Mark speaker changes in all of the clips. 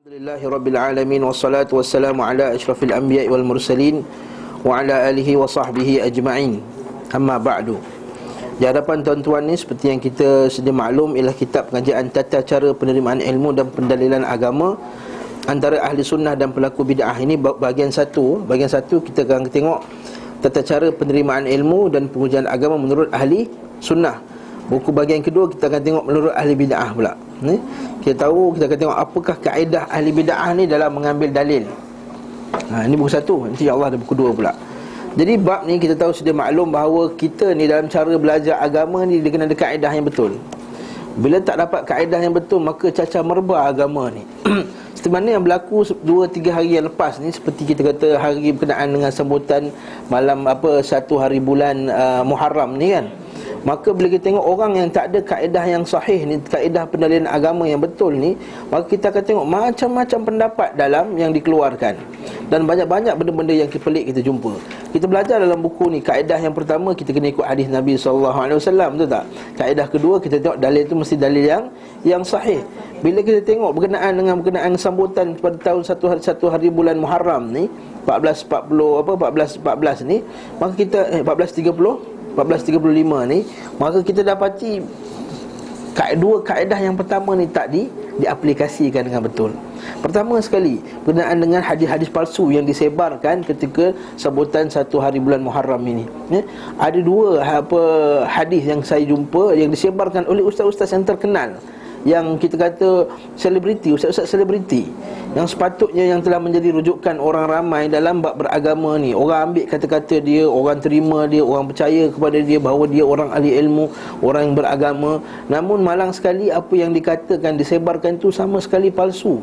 Speaker 1: Alhamdulillahirabbil alamin wassalatu wassalamu ala asyrafil anbiya'i wal mursalin wa ala alihi wa sahbihi ajma'in. Amma ba'du. Di hadapan tuan-tuan ni, seperti yang kita sedia maklum, ialah kitab pengajian tata cara penerimaan ilmu dan pendalilan agama antara ahli sunnah dan pelaku bid'ah. Ini bahagian satu. Bahagian satu kita akan tengok tata cara penerimaan ilmu dan pengujian agama menurut ahli sunnah. Buku bahagian kedua kita akan tengok menurut ahli bid'ah pula. Ni kita akan tengok apakah kaedah ahli bid'ah ni dalam mengambil dalil. Ini buku satu. Nanti Allah ada buku dua pula. Jadi bab ni kita tahu sedia maklum bahawa kita ni dalam cara belajar agama ni dia kena ada kaedah yang betul. Bila tak dapat kaedah yang betul, maka cacar merbah agama ni. Seperti mana yang berlaku 2-3 hari yang lepas ni, seperti kita kata hari berkenaan dengan sambutan malam satu hari bulan Muharram ni kan. Maka bila kita tengok orang yang tak ada kaedah yang sahih ni, kaedah pendalilan agama yang betul ni, maka kita akan tengok macam-macam pendapat dalam yang dikeluarkan. Dan banyak-banyak benda-benda yang pelik kita jumpa. Kita belajar dalam buku ni, kaedah yang pertama kita kena ikut hadis Nabi SAW, betul tak? Kaedah kedua kita tengok dalil tu mesti dalil yang sahih. Bila kita tengok berkenaan sambutan pada tahun satu hari bulan Muharram ni, 1440 ni, maka kita 1435 ni, maka kita dapati dua kaedah yang pertama ni tak diaplikasikan dengan betul. Pertama sekali, berkenaan dengan hadis-hadis palsu yang disebarkan ketika sambutan satu hari bulan Muharram ini. Ada dua hadis yang saya jumpa yang disebarkan oleh ustaz-ustaz yang terkenal, yang kita kata selebriti, ustaz-ustaz selebriti, yang sepatutnya yang telah menjadi rujukan orang ramai dalam bab beragama ni. Orang ambil kata-kata dia, orang terima dia, orang percaya kepada dia bahawa dia orang ahli ilmu, orang yang beragama. Namun malang sekali apa yang dikatakan, disebarkan itu sama sekali palsu.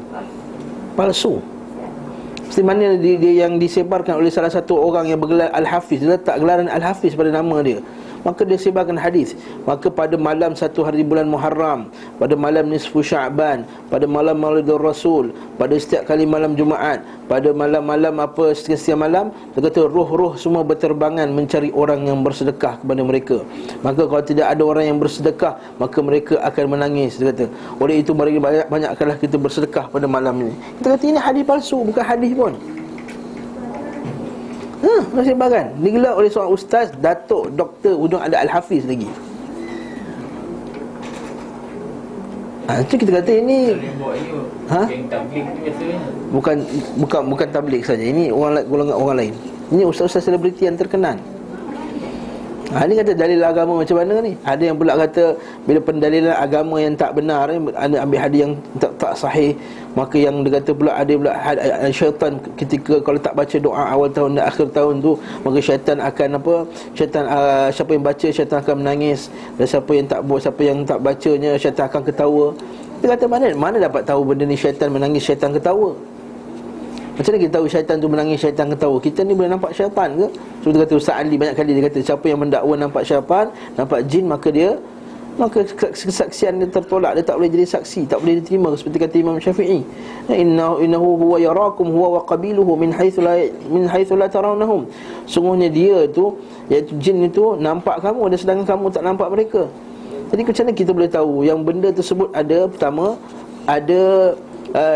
Speaker 1: Seperti mana dia yang disebarkan oleh salah satu orang yang bergelar Al-Hafiz, dia letak gelaran Al-Hafiz pada nama dia. Maka dia sebarkan hadis, maka pada malam satu hari bulan Muharram, pada malam nisfu Sya'ban, pada malam Maulidur Rasul, pada setiap kali malam Jumaat, pada malam-malam setiap malam, dia kata roh-roh semua berterbangan mencari orang yang bersedekah kepada mereka. Maka kalau tidak ada orang yang bersedekah, maka mereka akan menangis, dia kata. Oleh itu banyakkanlah kita bersedekah pada malam ini. Kita kata ini hadis palsu, bukan hadis pun. Sebaran digelar oleh seorang ustaz, Datuk Doktor Udung ada Al-Hafiz lagi. Itu kita kata ini bukan tabligh saja. Ini golongan orang lain. Ini ustaz-ustaz selebriti yang terkenal. Ini kata dalil agama macam mana ni? Ada yang pula kata bila pendalilan agama yang tak benar, ambil hadis yang tak sahih, maka yang dia kata pula ada pula syaitan ketika kalau tak baca doa awal tahun dan akhir tahun tu, maka syaitan akan siapa yang baca syaitan akan menangis, dan siapa yang tak bacanya syaitan akan ketawa. Dia kata mana dapat tahu benda ni, syaitan menangis, syaitan ketawa? Macam mana kita tahu syaitan tu menangis, syaitan ketawa? Kita ni boleh nampak syaitan ke? So dia kata Ustaz Ali banyak kali dia kata siapa yang mendakwa nampak syaitan, nampak jin, maka kesaksian dia tertolak, dia tak boleh jadi saksi, tak boleh diterima, seperti kata Imam Syafi'i, innahu huwa yarakum huwa wa qabiluhu min haitsu la tarawnahum. Sungguhnya dia tu, iaitu jin itu, nampak kamu dan sedangkan kamu tak nampak mereka. Jadi macam mana kita boleh tahu yang benda tersebut ada? Pertama, ada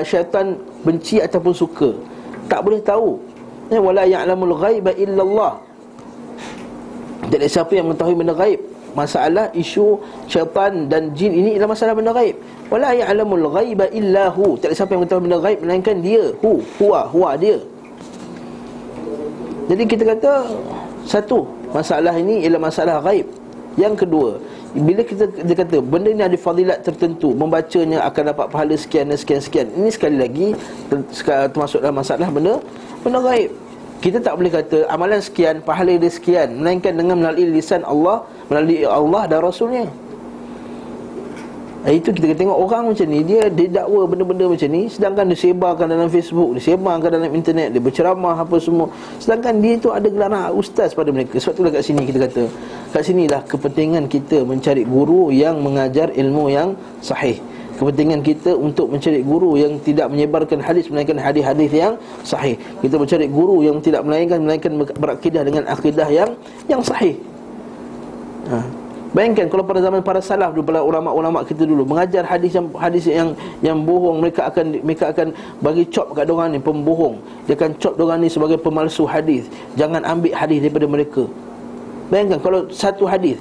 Speaker 1: syaitan benci ataupun suka, tak boleh tahu. Wala ya'lamul ghaiba illallah. Jadi siapa yang mengetahui benda gaib? Masalah isu syaitan dan jin ini adalah masalah benda gaib. Wala ya'lamul ghaiba illahu. Tak ada siapa yang mengetahui benda gaib melainkan dia, huwa dia. Jadi kita kata satu, masalah ini ialah masalah gaib. Yang kedua, bila dia kata benda ini ada fadilat tertentu, membacanya akan dapat pahala sekian dan sekian. Ini sekali lagi termasuk dalam masalah benda gaib. Kita tak boleh kata amalan sekian, pahala dia sekian, melainkan dengan melalui lisan Allah, melalui Allah dan Rasulnya. Itu kita tengok orang macam ni, dia dakwa benda-benda macam ni, sedangkan dia sebarkan dalam Facebook, dia sebarkan dalam internet, dia berceramah apa semua, sedangkan dia tu ada gelaran ustaz pada mereka. Sebab itulah kat sini kita kata, kat sinilah kepentingan kita mencari guru yang mengajar ilmu yang sahih. Kepentingan kita untuk mencari guru yang tidak menyebarkan hadis melainkan hadis-hadis yang sahih. Kita mencari guru yang tidak melainkan berakidah dengan akidah yang sahih. Bayangkan kalau pada zaman para salaf dulu, para ulama-ulama kita dulu mengajar hadis yang bohong, mereka akan bagi cop kat orang ni pembohong. Dia akan cop orang ni sebagai pemalsu hadis. Jangan ambil hadis daripada mereka. Bayangkan kalau satu hadis.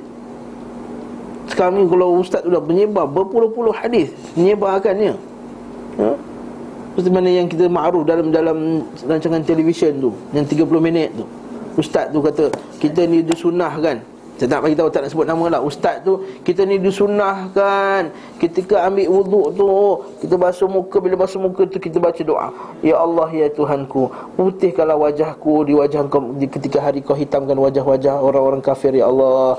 Speaker 1: Sekarang ni kalau ustaz tu dah menyebar berpuluh-puluh hadis, menyebarkannya. Seperti mana yang kita ma'ruf dalam rancangan televisyen tu, yang 30 minit tu. Ustaz tu kata kita ni disunahkan. Saya tak bagi tahu, tak nak sebut nama lah. Ustaz tu, kita ni disunahkan ketika ambil wuduk tu, kita basuh muka, bila basuh muka tu kita baca doa, ya Allah ya Tuhanku, putihkanlah wajahku di wajah Engkau ketika hari Kau hitamkan wajah-wajah orang-orang kafir ya Allah.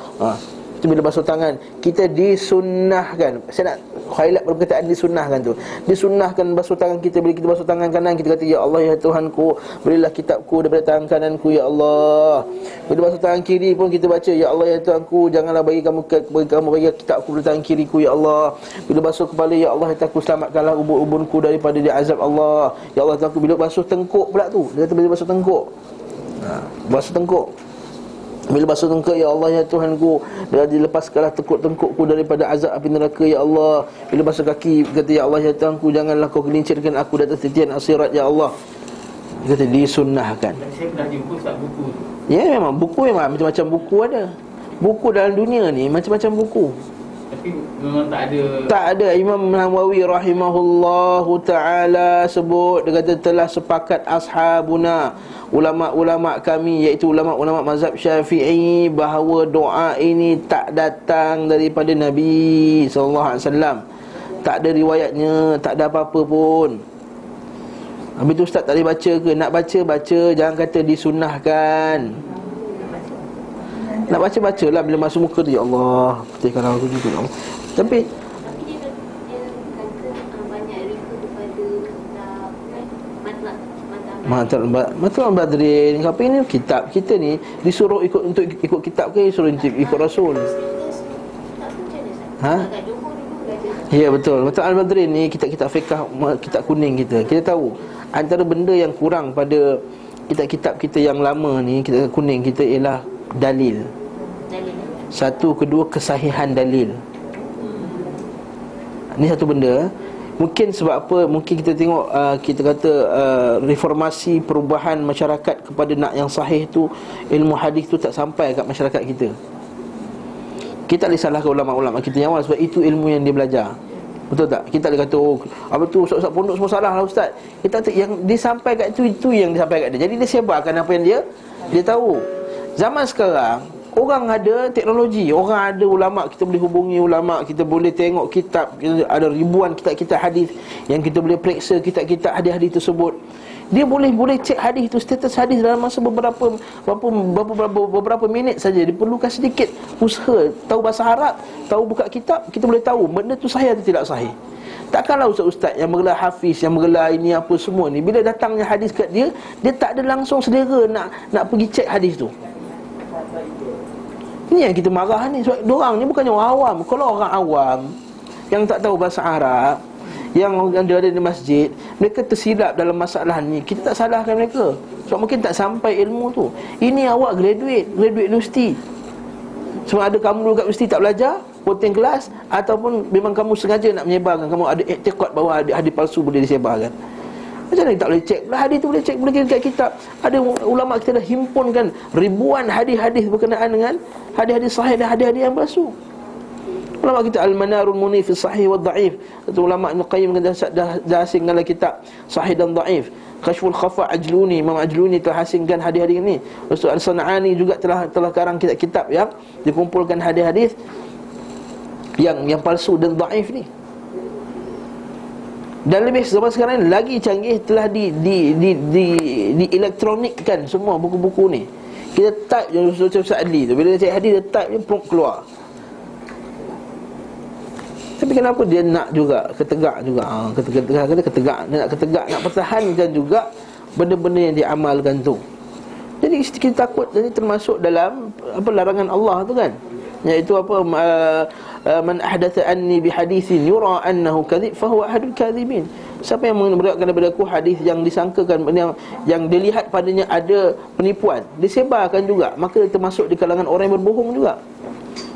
Speaker 1: Itu bila basuh tangan, kita disunnahkan. Saya nak highlight perkataan disunnahkan tu. Disunnahkan basuh tangan kita. Bila kita basuh tangan kanan, kita kata ya Allah ya Tuhanku, berilah kitabku daripada tangan kananku ya Allah. Bila basuh tangan kiri pun kita baca ya Allah ya Tuhanku, janganlah bagi kamu bagi kitabku daripada tangan kiriku ya Allah. Bila basuh kepala, ya Allah ya Tuhanku, selamatkanlah ubun-ubunku daripada azab Allah ya Allah Tuhanku. Bila basuh tengkuk pula tu, dia kata bila basuh tengkuk, basuh tengkuk, bila basuh tengkuk, ya Allah ya Tuhanku, dilepaskanlah tengkuk-tengkukku daripada azab api neraka ya Allah. Bila basuh kaki, kata ya Allah ya Tuhanku, janganlah Kau gelincirkan aku di atas titian asirat ya Allah. Dia kata disunnahkan.
Speaker 2: Saya pernah jumpa satu buku.
Speaker 1: Ya memang buku, memang macam-macam buku ada. Buku dalam dunia ni macam-macam buku.
Speaker 2: Tapi memang
Speaker 1: tak ada. Imam Nawawi rahimahullahu ta'ala sebut, dia kata telah sepakat ashabuna, ulama-ulama kami, iaitu ulama-ulama mazhab Syafi'i, bahawa doa ini tak datang daripada Nabi sallallahu alaihi wasallam. Tak ada riwayatnya, tak ada apa-apa pun. Habis tu ustaz tak boleh baca ke? Nak baca, jangan kata disunnahkan. Nak baca-bacalah bila masuk muka tu, ya Allah, putihkan aku juga ya Allah. Tapi
Speaker 3: dia kata banyak refer kepada
Speaker 1: Matlab Badrin. Apa ini kitab kita ni disuruh ikut kitab ke disuruh ikut Rasul? Ya betul. Matlab Al-Badrin ni kitab-kitab fiqh, kitab kuning kita. Kita tahu antara benda yang kurang pada kitab-kitab kita yang lama ni, kitab kuning kita, ialah dalil. Satu, kedua, kesahihan dalil. Ini satu benda. Mungkin sebab apa, mungkin kita tengok kita kata reformasi, perubahan masyarakat kepada nak yang sahih tu, ilmu hadis tu tak sampai kat masyarakat kita. Kita tak boleh salahkan ulama-ulama kita yang awal, sebab itu ilmu yang dia belajar. Betul tak? Kita boleh kata apa tu ustaz-ustaz pondok semua salah lah ustaz. Kita kata yang disampaikan itu yang disampaikan dia. Jadi dia sebarkan apa yang dia tahu. Zaman sekarang orang ada teknologi, orang ada ulama, kita boleh hubungi ulama, kita boleh tengok kitab, ada ribuan kitab-kitab hadis yang kita boleh periksa kitab-kitab hadis-hadis tersebut. Dia boleh cek hadis itu, status hadis dalam masa beberapa minit saja. Diperlukan sedikit usaha, tahu bahasa Arab, tahu buka kitab, kita boleh tahu benda tu sahih atau tidak sahih. Takkanlah ustaz-ustaz yang bergelar hafiz, yang bergelar ini apa semua ni, bila datangnya hadis kat dia tak ada langsung selera nak pergi cek hadis tu. Ini yang kita marah ni. Sebab diorang ni bukannya orang awam. Kalau orang awam yang tak tahu bahasa Arab, yang ada di masjid, mereka tersilap dalam masalah ni, kita tak salahkan mereka. Sebab mungkin tak sampai ilmu tu. Ini awak graduate universiti. Sebab ada kamu dulu kat universiti tak belajar, ponteng kelas, ataupun memang kamu sengaja nak menyebarkan, kamu ada i'tiqad bahawa hadis palsu boleh disebarkan. Macam mana tak boleh cek? Hadis tu boleh cek, boleh dekat kitab. Ada ulama kita dah himpunkan ribuan hadis-hadis berkenaan dengan hadis-hadis sahih dan hadis-hadis yang palsu. Ulama kita Al-Manarul Munif fi Sahih wa Dhaif. Satu ulama Ibn Qayyim dah asingkan kitab Sahih dan Dhaif. Kashful Khafa Ajluni, Imam Ajluni telah asingkan hadis-hadis ini. Ustaz Al-San'ani juga telah karang kitab-kitab yang dikumpulkan hadis-hadis yang palsu dan dhaif ni. Dan lebih zaman sekarang ni lagi canggih, telah di elektronikkan semua buku-buku ni. Kita type je Ustaz Adli tu, bila dia cek hadis dia type je prompt keluar. Tapi kenapa dia nak juga ketegak juga? Ketegak, nak ketegak, nak pertahankan juga benda-benda yang diamalkan tu. Jadi kita takut jadi termasuk dalam apa larangan Allah tu kan, iaitu apa man ahdatha anni bihaditsin yura annahu kadhib fa huwa ahadul kadhibin. Siapa yang meriwayatkan daripada aku hadis yang disangkakan, yang dilihat padanya ada penipuan, disebarkan juga, maka termasuk di kalangan orang yang berbohong juga.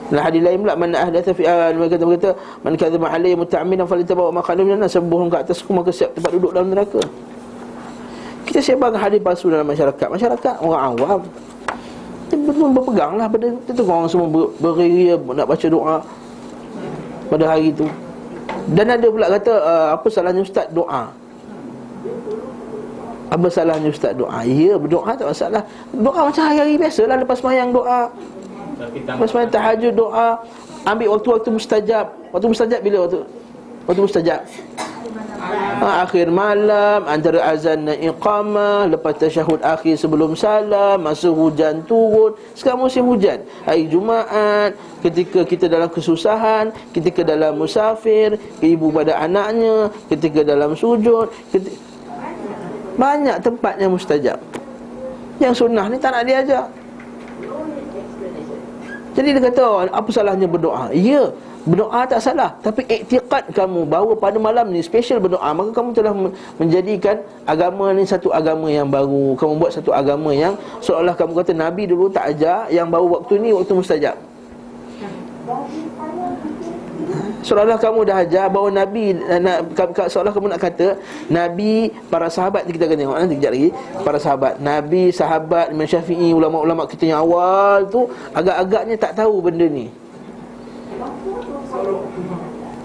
Speaker 1: Dalam hadis lain pula, man ahdatha fi berkata man kadzaba alayya muta'ammidan falyatabawa maq'adahu minan nar, bohong ke atasku maka siap tempat duduk dalam neraka. Kita sebarkan hadis palsu dalam masyarakat. Masyarakat orang awam dia betul berpeganglah pada itu. Orang semua beria nak baca doa pada hari itu. Dan ada pula kata apa salahnya ustaz doa? Apa salahnya ustaz doa? Ya, berdoa tak masalah. Doa macam hari-hari biasalah, lepas sembahyang doa, lepas sembahyang tahajud doa. Ambil waktu-waktu mustajab. Waktu mustajab bila waktu mustajab? Akhir malam, antara azan dan iqamah, lepas tasyahud akhir sebelum salam, masa hujan turun. Sekarang musim hujan, hari Jumaat, ketika kita dalam kesusahan, ketika dalam musafir, ibu pada anaknya, ketika dalam sujud, banyak tempatnya mustajab. Yang sunnah ni tak nak diajar. Jadi dia kata, apa salahnya berdoa? Ya, berdoa tak salah, tapi iktiqad kamu bahawa pada malam ni special berdoa, maka kamu telah menjadikan agama ni satu agama yang baru. Kamu buat satu agama yang seolah kamu kata Nabi dulu tak ajar, yang baru waktu ni waktu mustajab. Seolah kamu dah ajar bahawa Nabi seolah kamu nak kata Nabi, para sahabat, kita akan tengok nanti kejap lagi, para sahabat, Nabi, sahabat, Imam Syafi'i, ulama-ulama kita yang awal tu agak-agaknya tak tahu benda ni.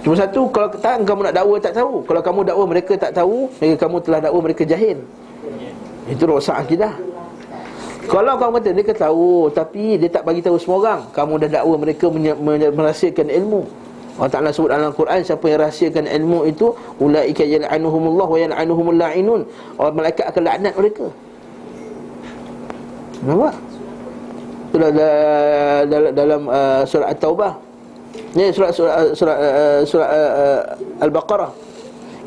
Speaker 1: Cuma satu, kalau tak kamu nak dakwa tak tahu. Kalau kamu dakwa mereka tak tahu, maka kamu telah dakwa mereka jahil. Itu rosak akidah. Kalau kamu kata mereka tahu tapi dia tak bagi tahu semua orang, kamu dah dakwa mereka merahsiakan ilmu. Allah Ta'ala sebut dalam Al-Quran, siapa yang rahsiakan ilmu itu, ulaika yal'anuhumullah wa yal'anuhumul la'inun, orang malaikat akan laknat mereka. Nampak? Itulah dalam surah At-Taubah. Ni surah Al-Baqarah.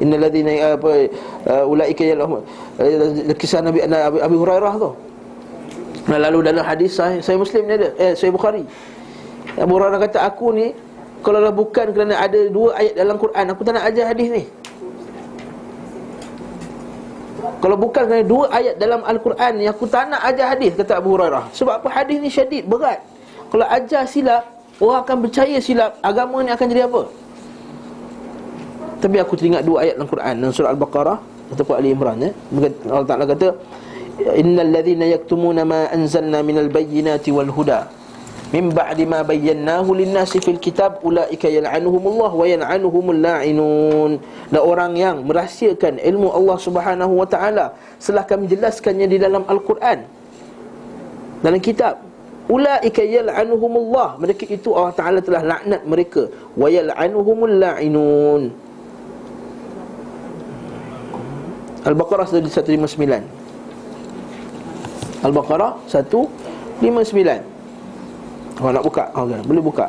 Speaker 1: Innal ladzina ulaika yal'anuhum, kisah Nabi Abi Hurairah tu. Lalu dalam hadis Sahih Muslim ni ada, Sahih Bukhari, Abu Hurairah kata, aku ni kalau bukan kerana ada 2 ayat dalam Quran, aku tak nak ajar hadis ni. Kalau bukan kerana 2 ayat dalam Al-Quran ni, aku tak nak ajar hadis, kata Abu Hurairah. Sebab apa? Hadis ni syadid, berat. Kalau ajar silap, orang akan percaya silap, agama ni akan jadi apa? Tapi aku teringat 2 ayat dalam Quran, dalam surah Al-Baqarah ataupun Ali Imran, Allah Ta'ala kata, innal ladzina yaktumuna ma anzalna minal bayyinati wal huda min ba'di ma bayyanahu lin-nasi fil kitab ulaika yal'anuhumullah wa yal'anuhumul la'inun. Dan orang yang merahsiakan ilmu Allah Subhanahu wa taala setelah kami jelaskannya di dalam Al-Quran, dalam kitab, ulaika yal'anuhumullah, mereka itu Allah Taala telah laknat mereka, wa yal'anuhumul la'inun. Al-Baqarah 159. Al-Baqarah 159. Kalau nak buka, okay, boleh buka.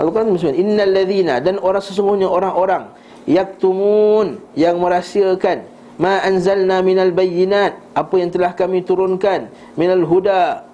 Speaker 1: Al-Quran bismillah. Innal ladzina, dan orang sesungguhnya orang-orang, yaktumun, yang merahsiakan, ma anzalna minal bayyinat, apa yang telah kami turunkan, minal huda,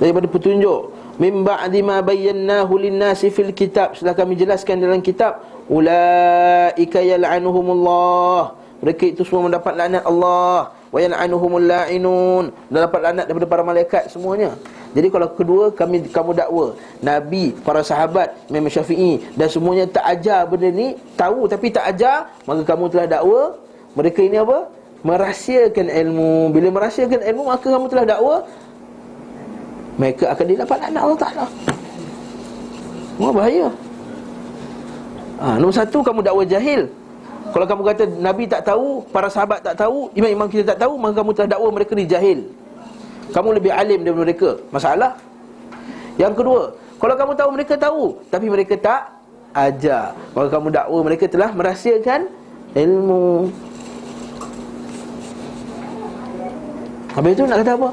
Speaker 1: daripada petunjuk, min ba'di ma bayyanahu lin-nasi fil kitab, setelah kami jelaskan dalam kitab, ulaika yal'anuhumullah, mereka itu semua mendapat laknat Allah, wa yal'anuhumul la'inun, dan dapat laknat daripada para malaikat semuanya. Jadi kalau kedua, kamu dakwa Nabi, para sahabat, Imam Syafi'i dan semuanya tak ajar benda ni, tahu tapi tak ajar, maka kamu telah dakwa mereka ini apa? Merahsiakan ilmu. Bila merahsiakan ilmu, maka kamu telah dakwa mereka akan didapat laknat Allah Ta'ala. Wah, bahaya. Nombor 1, kamu dakwa jahil. Kalau kamu kata Nabi tak tahu, para sahabat tak tahu, imam-imam kita tak tahu, maka kamu telah dakwa mereka ni jahil. Kamu lebih alim daripada mereka. Masalah. Yang kedua, kalau kamu tahu mereka tahu tapi mereka tak ajar, maka kamu dakwa mereka telah merahsiakan ilmu. Habis itu nak kata apa?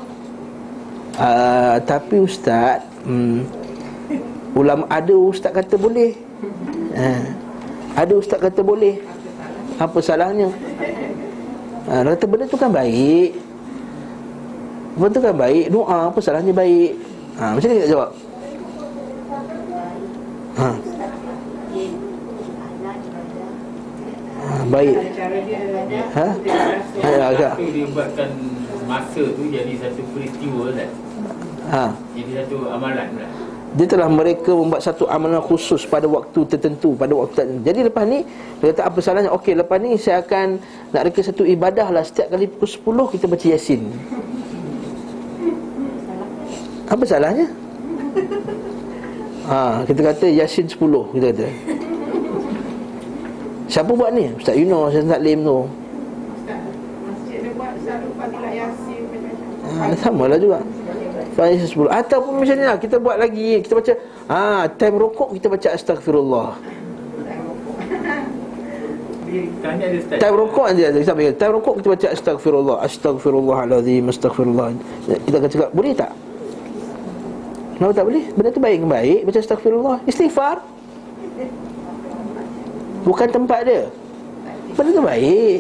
Speaker 1: Tapi ustaz, ulama, ada ustaz kata boleh, ada ustaz kata boleh, apa salahnya? Kata benda tu kan baik, benda tu kan baik, doa, apa salahnya baik? Macam ni kita jawab. Baik.
Speaker 2: Agak. Dia buatkan masa tu jadi satu peristiwa kan. Jadi satu amalan pula.
Speaker 1: Dia telah mereka membuat satu amalan khusus pada waktu tertentu, pada waktu tertentu. Jadi lepas ni dia kata apa salahnya? Okey, lepas ni saya akan nak reka satu ibadah lah. Setiap kali pukul 10 kita baca Yasin. Apa salahnya? Kita kata Yasin 10, kita kata. Siapa buat ni? Ustaz Yunus, Ustaz Taklim tu.
Speaker 4: Masjid dia buat selalu Fadilah Yasin macam-macam.
Speaker 1: Sama lah juga. Yasin 10. Ataupun macam ni lah, kita buat lagi. Kita baca time rokok kita baca Astaghfirullah.
Speaker 2: Tanya dia Ustaz.
Speaker 1: Time rokok nanti ada. Time rokok kita baca Astaghfirullah. Astaghfirullahalazim, Astaghfirullah. Kita akan cakap, boleh tak? Kenapa tak boleh? Benda tu baik ke baik? Baca Astaghfirullah, istighfar. Bukan tempat dia. Benda tu baik.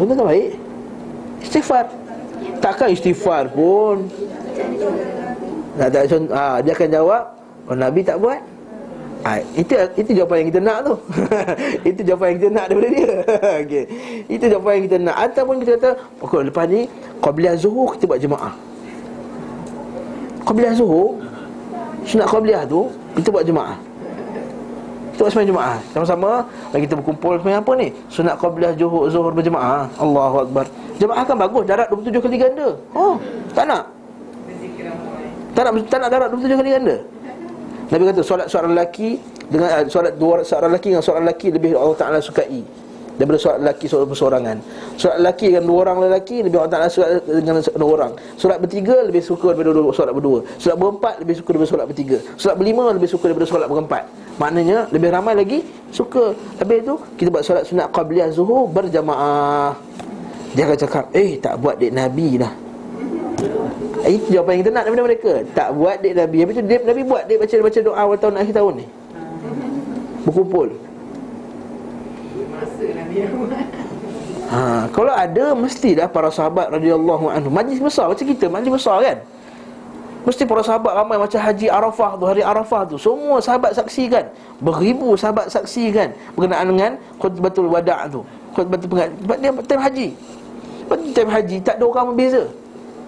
Speaker 1: Benda tu baik. Istighfar. Takkan istighfar pun. Dia akan jawab, oh, Nabi tak buat. Itu jawapan yang kita nak tu. Itu jawapan yang kita nak daripada dia. Okay. Itu jawapan yang kita nak. Ataupun kita kata, okay, lepas ni Qabliyah Zuhur kita buat jemaah. Qabliyah Zuhur, sunat Qabliyah tu kita buat jemaah. Kita buat sembahyang jemaah sama-sama. Lagi kita berkumpul sembahyang apa ni? Sunat Qabliyah Zuhur berjemaah. Allahu Akbar. Jemaah kan bagus, darat 27 kali ganda. Tak nak? Tak nak darat 27 kali ganda. Nabi kata solat lelaki dengan solat seorang lelaki dengan seorang lelaki lebih Allah Taala sukai daripada solat lelaki solat bersorangan. Solat lelaki dengan dua orang lelaki lebih Allah Taala suka dengan dua orang. Solat bertiga lebih suka daripada solat berdua. Solat berempat lebih suka daripada solat bertiga. Solat berlima lebih suka daripada solat berempat. Maknanya lebih ramai lagi suka. Habis tu kita buat solat sunat Qabliyah Zuhur berjamaah. Dia akan cakap, tak buat dek Nabi dah. Itu jawapan yang kita nak daripada mereka. Tak buat dek Nabi. Habis tu Nabi buat dek baca doa awal tahun akhir tahun ni. Berkumpul.
Speaker 4: Masa Nabi yang buat.
Speaker 1: Kalau ada, mestilah para sahabat radhiyallahu anhu. Majlis besar macam kita, majlis besar kan. Mesti para sahabat ramai macam Haji Arafah tu, hari Arafah tu. Semua sahabat saksikan. Beribu sahabat saksikan berkenaan dengan khutbatul wada' tu. Khutbatul pengajian. Sebab dia time haji. Sebab time haji tak ada orang berbeza.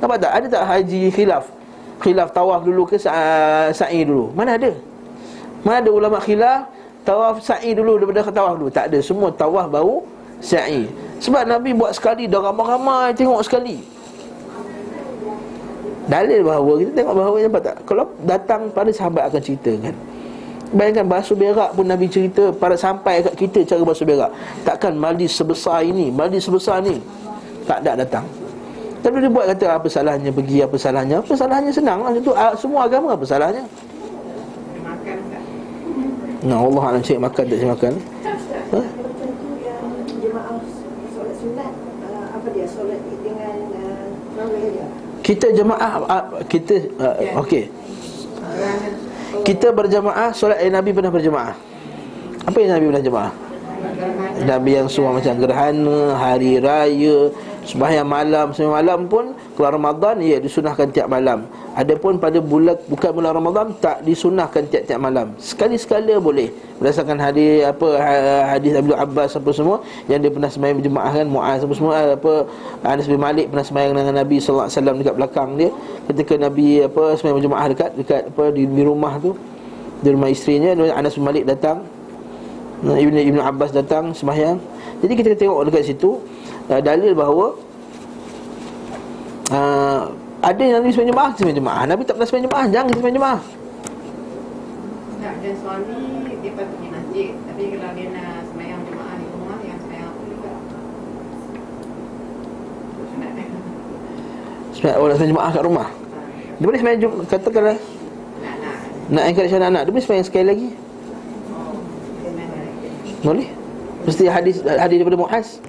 Speaker 1: Nampak tak? Ada tak haji khilaf tawaf dulu ke sa'i dulu? Mana ada? Mana ada ulama khilaf tawaf sa'i dulu daripada tawaf dulu? Tak ada. Semua tawaf baru sa'i. Sebab Nabi buat sekali, dah ramai-ramai tengok sekali. Dalil bahawa kita tengok bahawa, nampak tak? Kalau datang pada sahabat akan ceritakan. Bayangkan basuh berak pun Nabi cerita pada sampai kat kita cara basuh berak. Takkan majlis sebesar ini, majlis sebesar ni tak ada datang. Tapi dia buat kata apa salahnya pergi, apa salahnya? Apa salahnya? Senang lah. Itu semua agama, apa salahnya?
Speaker 4: Makan tak?
Speaker 1: Allah nak cek makan tak cek makan.
Speaker 5: Jemaah solat sunat, apa dia solat dengan tarawih dia.
Speaker 1: Kita jemaah okey. Kita berjemaah solat Nabi pernah berjemaah. Apa yang Nabi pernah jemaah? Nabi yang suruh macam gerhana, hari raya, sembahyang malam pun keluar Ramadan disunahkan tiap malam. Adapun pada bulan bukan bulan Ramadan tak disunahkan tiap-tiap malam. Sekali-sekala boleh. Berdasarkan hadis Abdul Abbas apa semua yang dia pernah sembahyang berjemaah kan, Muaz apa semua, Anas bin Malik pernah sembahyang dengan Nabi sallallahu alaihi wasallam dekat belakang dia ketika Nabi sembahyang berjemaah dekat di rumah tu, di rumah isterinya. Anas bin Malik datang, Ibn Abbas datang sembahyang. Jadi kita tengok dekat situ dalil bahawa ada yang Nabi sembahyang jemaah, Nabi tak pernah sembahyang jemaah. Jangan kita sembahyang jemaah.
Speaker 4: Tak, dan suami dia patut pergi masjid. Tapi kalau dia nak sembahyang jemaah di rumah, yang sembahyang apa juga.
Speaker 1: Nak sembahyang jemaah kat rumah. Dia boleh sembahyang katakanlah nak encourage anak-anak, dia boleh sembahyang sekali lagi. Boleh. Mesti hadis daripada Muaz.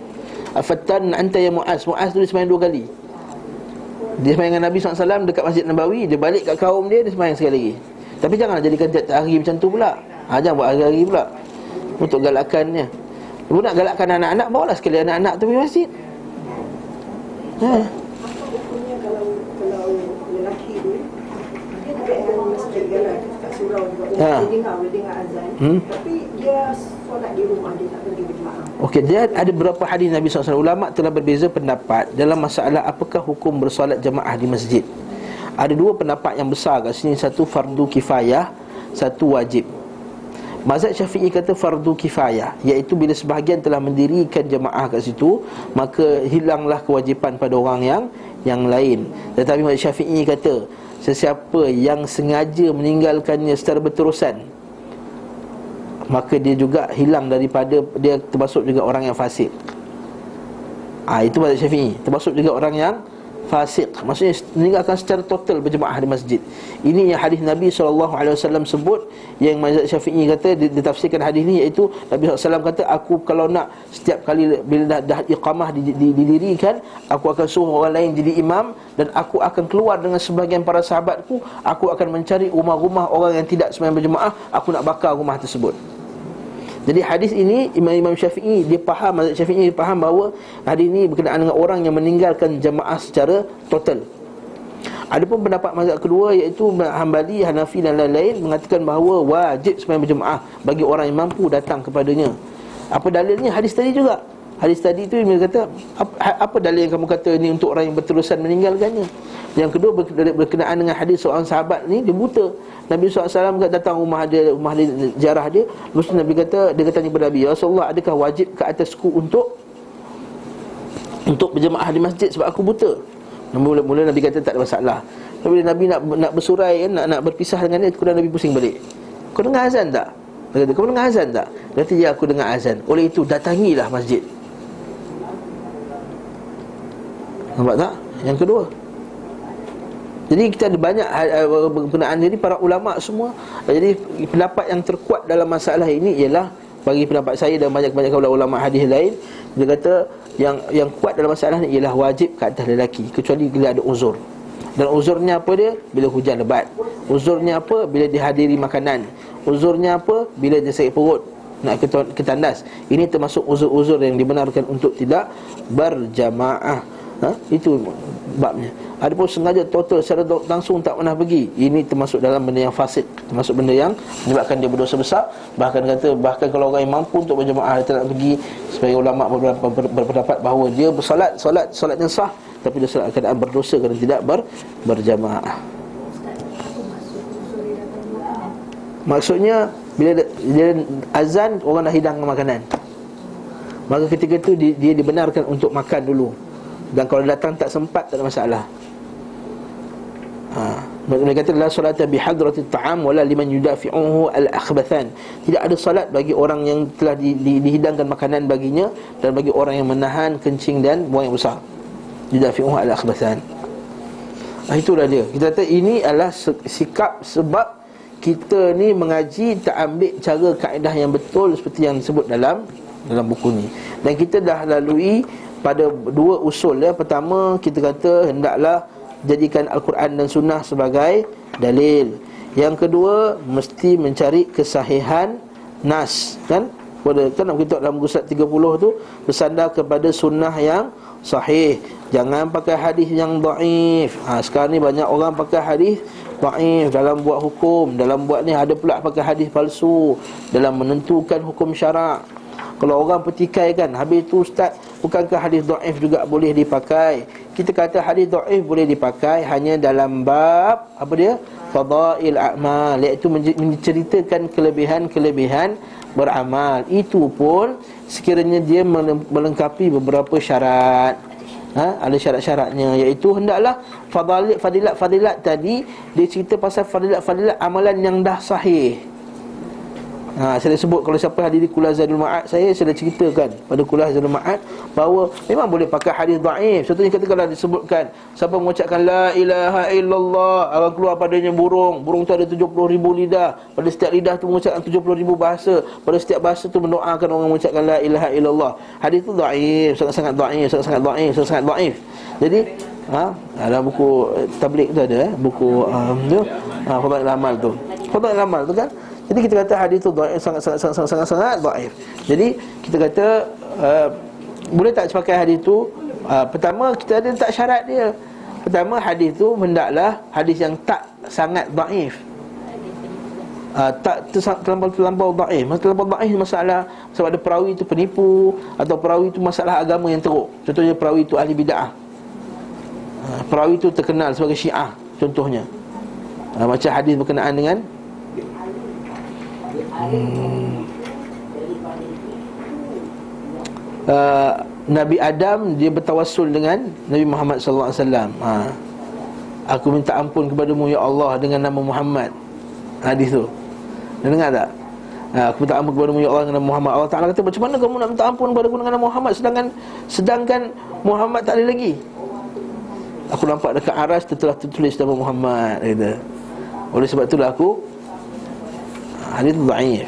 Speaker 1: Afattan anta ya Muaz. Muaz tu dia sembahyang 2 kali. Dia sembahyang dengan Nabi SAW dekat Masjid Nabawi. Dia balik kat kaum dia sembahyang sekali lagi. Tapi janganlah jadikan tiap hari macam tu pula. Jangan buat hari-hari pula. Untuk galakannya. Ibu nak galakkan anak-anak, bawalah sekali anak-anak tu pergi masjid.
Speaker 5: Hukumnya kalau lelaki tu dia tak ada masjid galak tak surau juga. Dia dengar azan. Tapi dia solat di rumah, dia tak pergi berjemaah.
Speaker 1: Okey, dia ada beberapa hadis Nabi SAW. Ulama telah berbeza pendapat dalam masalah apakah hukum bersolat jemaah di masjid. Ada dua pendapat yang besar kat sini. Satu fardu kifayah, satu wajib. Mazhab Syafi'i kata fardu kifayah, iaitu bila sebahagian telah mendirikan jemaah kat situ, maka hilanglah kewajipan pada orang yang lain. Tetapi mazhab Syafi'i kata sesiapa yang sengaja meninggalkannya secara berterusan, maka dia juga hilang daripada, dia termasuk juga orang yang fasik. Itu mazhab Syafi'i, termasuk juga orang yang fasik, maksudnya meninggalkan secara total berjemaah di masjid. Ini yang hadis Nabi SAW sebut, yang mazhab Syafi'i kata, ditafsirkan hadis ni, iaitu Nabi SAW kata, aku kalau nak setiap kali bila dah iqamah didirikan, aku akan suruh orang lain jadi imam, dan aku akan keluar dengan sebahagian para sahabatku, aku akan mencari rumah-rumah orang yang tidak sembahyang berjemaah, aku nak bakar rumah tersebut. Jadi hadis ini Imam Syafi'i dia faham, mazhab Syafi'i dia faham bahawa hadis ini berkenaan dengan orang yang meninggalkan jemaah secara total. Adapun pendapat mazhab kedua, iaitu Hambali, Hanafi dan lain-lain, mengatakan bahawa wajib sembahyang berjemaah bagi orang yang mampu datang kepadanya. Apa dalilnya? Hadis tadi juga. Hadis tadi itu dia kata, apa dalil yang kamu kata ni untuk orang yang berterusan meninggalkannya? Yang kedua berkenaan dengan hadis seorang sahabat ni, dia buta. Nabi SAW datang rumah dia ziarah dia. Lepas tu Nabi kata, dia tanya kepada Nabi, ya Rasulullah, adakah wajib ke atasku untuk berjemaah di masjid sebab aku buta? Mula-mula Nabi kata tak ada masalah. Tapi bila Nabi nak bersurai kan, nak berpisah dengan dia, kemudian Nabi pusing balik. Kau dengar azan tak? Dia kata, kau dengar azan tak? Dia kata, ya aku dengar azan. Oleh itu datangilah masjid. Nampak tak? Yang kedua. Jadi kita ada banyak berkenaan ini, para ulama semua. Jadi pendapat yang terkuat dalam masalah ini ialah, bagi pendapat saya dan banyak-banyak ulama hadis lain, dia kata yang kuat dalam masalah ini ialah wajib ke atas lelaki, kecuali bila ada uzur. Dan uzurnya apa dia? Bila hujan lebat. Uzurnya apa? Bila dihadiri makanan. Uzurnya apa? Bila dia sakit perut, nak ketandas. Ini termasuk uzur-uzur yang dibenarkan untuk tidak berjamaah. Itu babnya. Adapun sengaja total secara langsung tak pernah pergi, ini termasuk dalam benda yang fasik, termasuk benda yang menyebabkan dia berdosa besar. Bahkan kalau orang yang mampu untuk berjemaah dia tak nak pergi, sebagai ulama berpendapat bahawa dia solatnya sah, tapi dia solat keadaan berdosa kerana tidak berjemaah. Maksudnya bila azan, orang dah hidangkan makanan, maka ketika itu dia dibenarkan untuk makan dulu. Dan kalau datang tak sempat, tak ada masalah. Mereka kata la salata bihadratit ta'am wala liman yudafi'uhu al-akhbathan. Tidak ada salat bagi orang yang telah dihidangkan makanan baginya, dan bagi orang yang menahan kencing dan buang yang besar. Yudafi'uhu al-akhbathan. Itulah dia. Kita kata ini adalah sikap, sebab kita ni mengaji tak ambil cara kaedah yang betul seperti yang disebut dalam buku ni. Dan kita dah lalui pada dua usul ya. Pertama, kita kata hendaklah jadikan Al-Quran dan Sunnah sebagai dalil. Yang kedua, mesti mencari kesahihan nas, kan? Dalam kitab dalam muka surat 30 tu, bersandar kepada sunnah yang sahih. Jangan pakai hadis yang dhaif. Sekarang ni banyak orang pakai hadis dhaif dalam buat hukum. Dalam buat ni ada pula pakai hadis palsu dalam menentukan hukum syarak. Kalau orang petikai kan, habis tu ustaz, bukankah hadis dhaif juga boleh dipakai? Kita kata hadis dhaif boleh dipakai hanya dalam bab apa dia? Fadail a'mal, iaitu menceritakan kelebihan-kelebihan beramal. Itu pun sekiranya dia melengkapi beberapa syarat. Ada syarat-syaratnya, iaitu hendaklah fadilat tadi dia cerita pasal fadilat amalan yang dah sahih. Saya dah sebut, kalau siapa hadiri Kulah Zadul Ma'ad, saya dah ceritakan pada Kulah Zadul Ma'ad bahawa memang boleh pakai hadis dhaif. Contohnya kata kalau disebutkan siapa mengucapkan la ilaha illallah, akan keluar padanya burung tu ada 70,000 lidah. Pada setiap lidah tu mengucapkan 70,000 bahasa. Pada setiap bahasa tu mendoakan orang mengucapkan la ilaha illallah. Hadis tu dhaif, sangat-sangat dhaif. Jadi dalam buku tabligh tu ada buku Fadail Amal tu. Fadail Amal tu kan. Jadi kita kata hadis tu dhaif, sangat-sangat dhaif. Jadi kita kata boleh tak pakai hadis tu? Pertama, kita ada tak syarat dia. Pertama, hadis tu hendaklah hadis yang tak sangat dhaif. tak terlampau dhaif. Terlampau dhaif masalah sebab ada perawi itu penipu, atau perawi itu masalah agama yang teruk. Contohnya perawi itu ahli bid'ah, perawi itu terkenal sebagai Syiah contohnya. Macam hadis berkenaan dengan Nabi Adam, dia bertawassul dengan Nabi Muhammad sallallahu alaihi wasallam. Aku minta ampun kepadamu ya Allah dengan nama Muhammad. Hadis tu dengar tak? Aku minta ampun kepadamu ya Allah dengan nama Muhammad. Allah Ta'ala kata, macam mana kamu nak minta ampun kepadaku dengan nama Muhammad sedangkan Muhammad tak ada lagi? Aku nampak dekat aras telah tertulis nama Muhammad, kata. Oleh sebab itulah aku, hadis tu dhaif.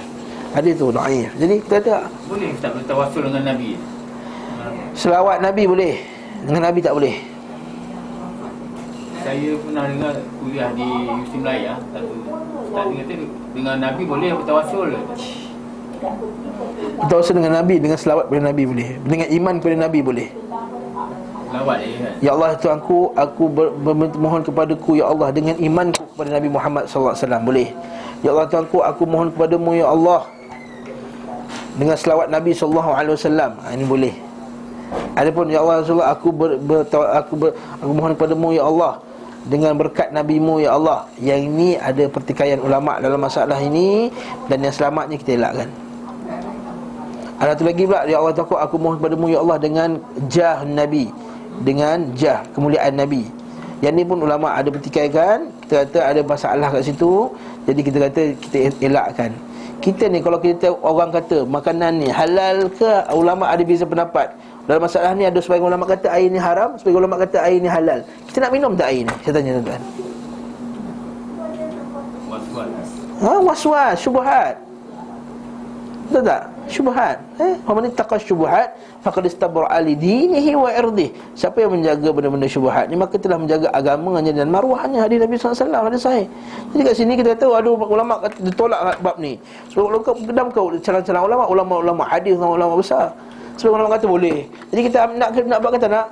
Speaker 1: Hadis tu dhaif. Jadi kita kata
Speaker 2: boleh tak bertawassul dengan Nabi?
Speaker 1: Selawat Nabi boleh, dengan Nabi tak boleh.
Speaker 2: Saya pernah dengar kuliah di UST Melayu satu tak kata dengan Nabi boleh bertawassul.
Speaker 1: Bertawassul dengan Nabi, dengan selawat kepada Nabi boleh. Dengan iman kepada Nabi boleh.
Speaker 2: Selawat kan?
Speaker 1: Ya Allah Tuhanku, aku mohon kepadaku ya Allah dengan imanku kepada Nabi Muhammad sallallahu alaihi wasallam boleh. Ya Allah Tuhanku, aku mohon kepadamu ya Allah dengan selawat Nabi sallallahu alaihi wasallam. Ini boleh. Adapun ya Allah Rasulullah, aku mohon kepadamu ya Allah dengan berkat Nabi-Mu ya Allah. Yang ini ada pertikaian ulama' dalam masalah ini, dan yang selamatnya kita elakkan. Ada satu lagi pula, ya Allah aku mohon kepadamu ya Allah dengan jah Nabi, dengan jah kemuliaan Nabi. Yang ni pun ulama' ada pertikaikan. Kita kata ada masalah kat situ, jadi kita kata kita elakkan. Kita ni kalau kita orang kata makanan ni halal ke, ulama' ada beza pendapat. Dalam masalah ni ada sebagian ulama kata air ni haram, sebagian ulama kata air ni halal. Kita nak minum tak air ni? Saya tanya tuan-tuan. Was-was, syubhat. Betul tak? Syubhat. Faman ittaqa syubhat faqad istabra'a li dinihi wa irdihi. Siapa yang menjaga benda-benda syubhat ni, maka telah menjaga agamanya dan maruahnya. Hadis Nabi sallallahu alaihi wasallam, hadis sahih. Jadi kat sini kita kata ada ulama kata ditolak bab ni. Sebab kalau kau gedam kau calon-calon ulama hadis dan ulama besar. Sebab ulama kata boleh. Jadi kita nak buat kata nak.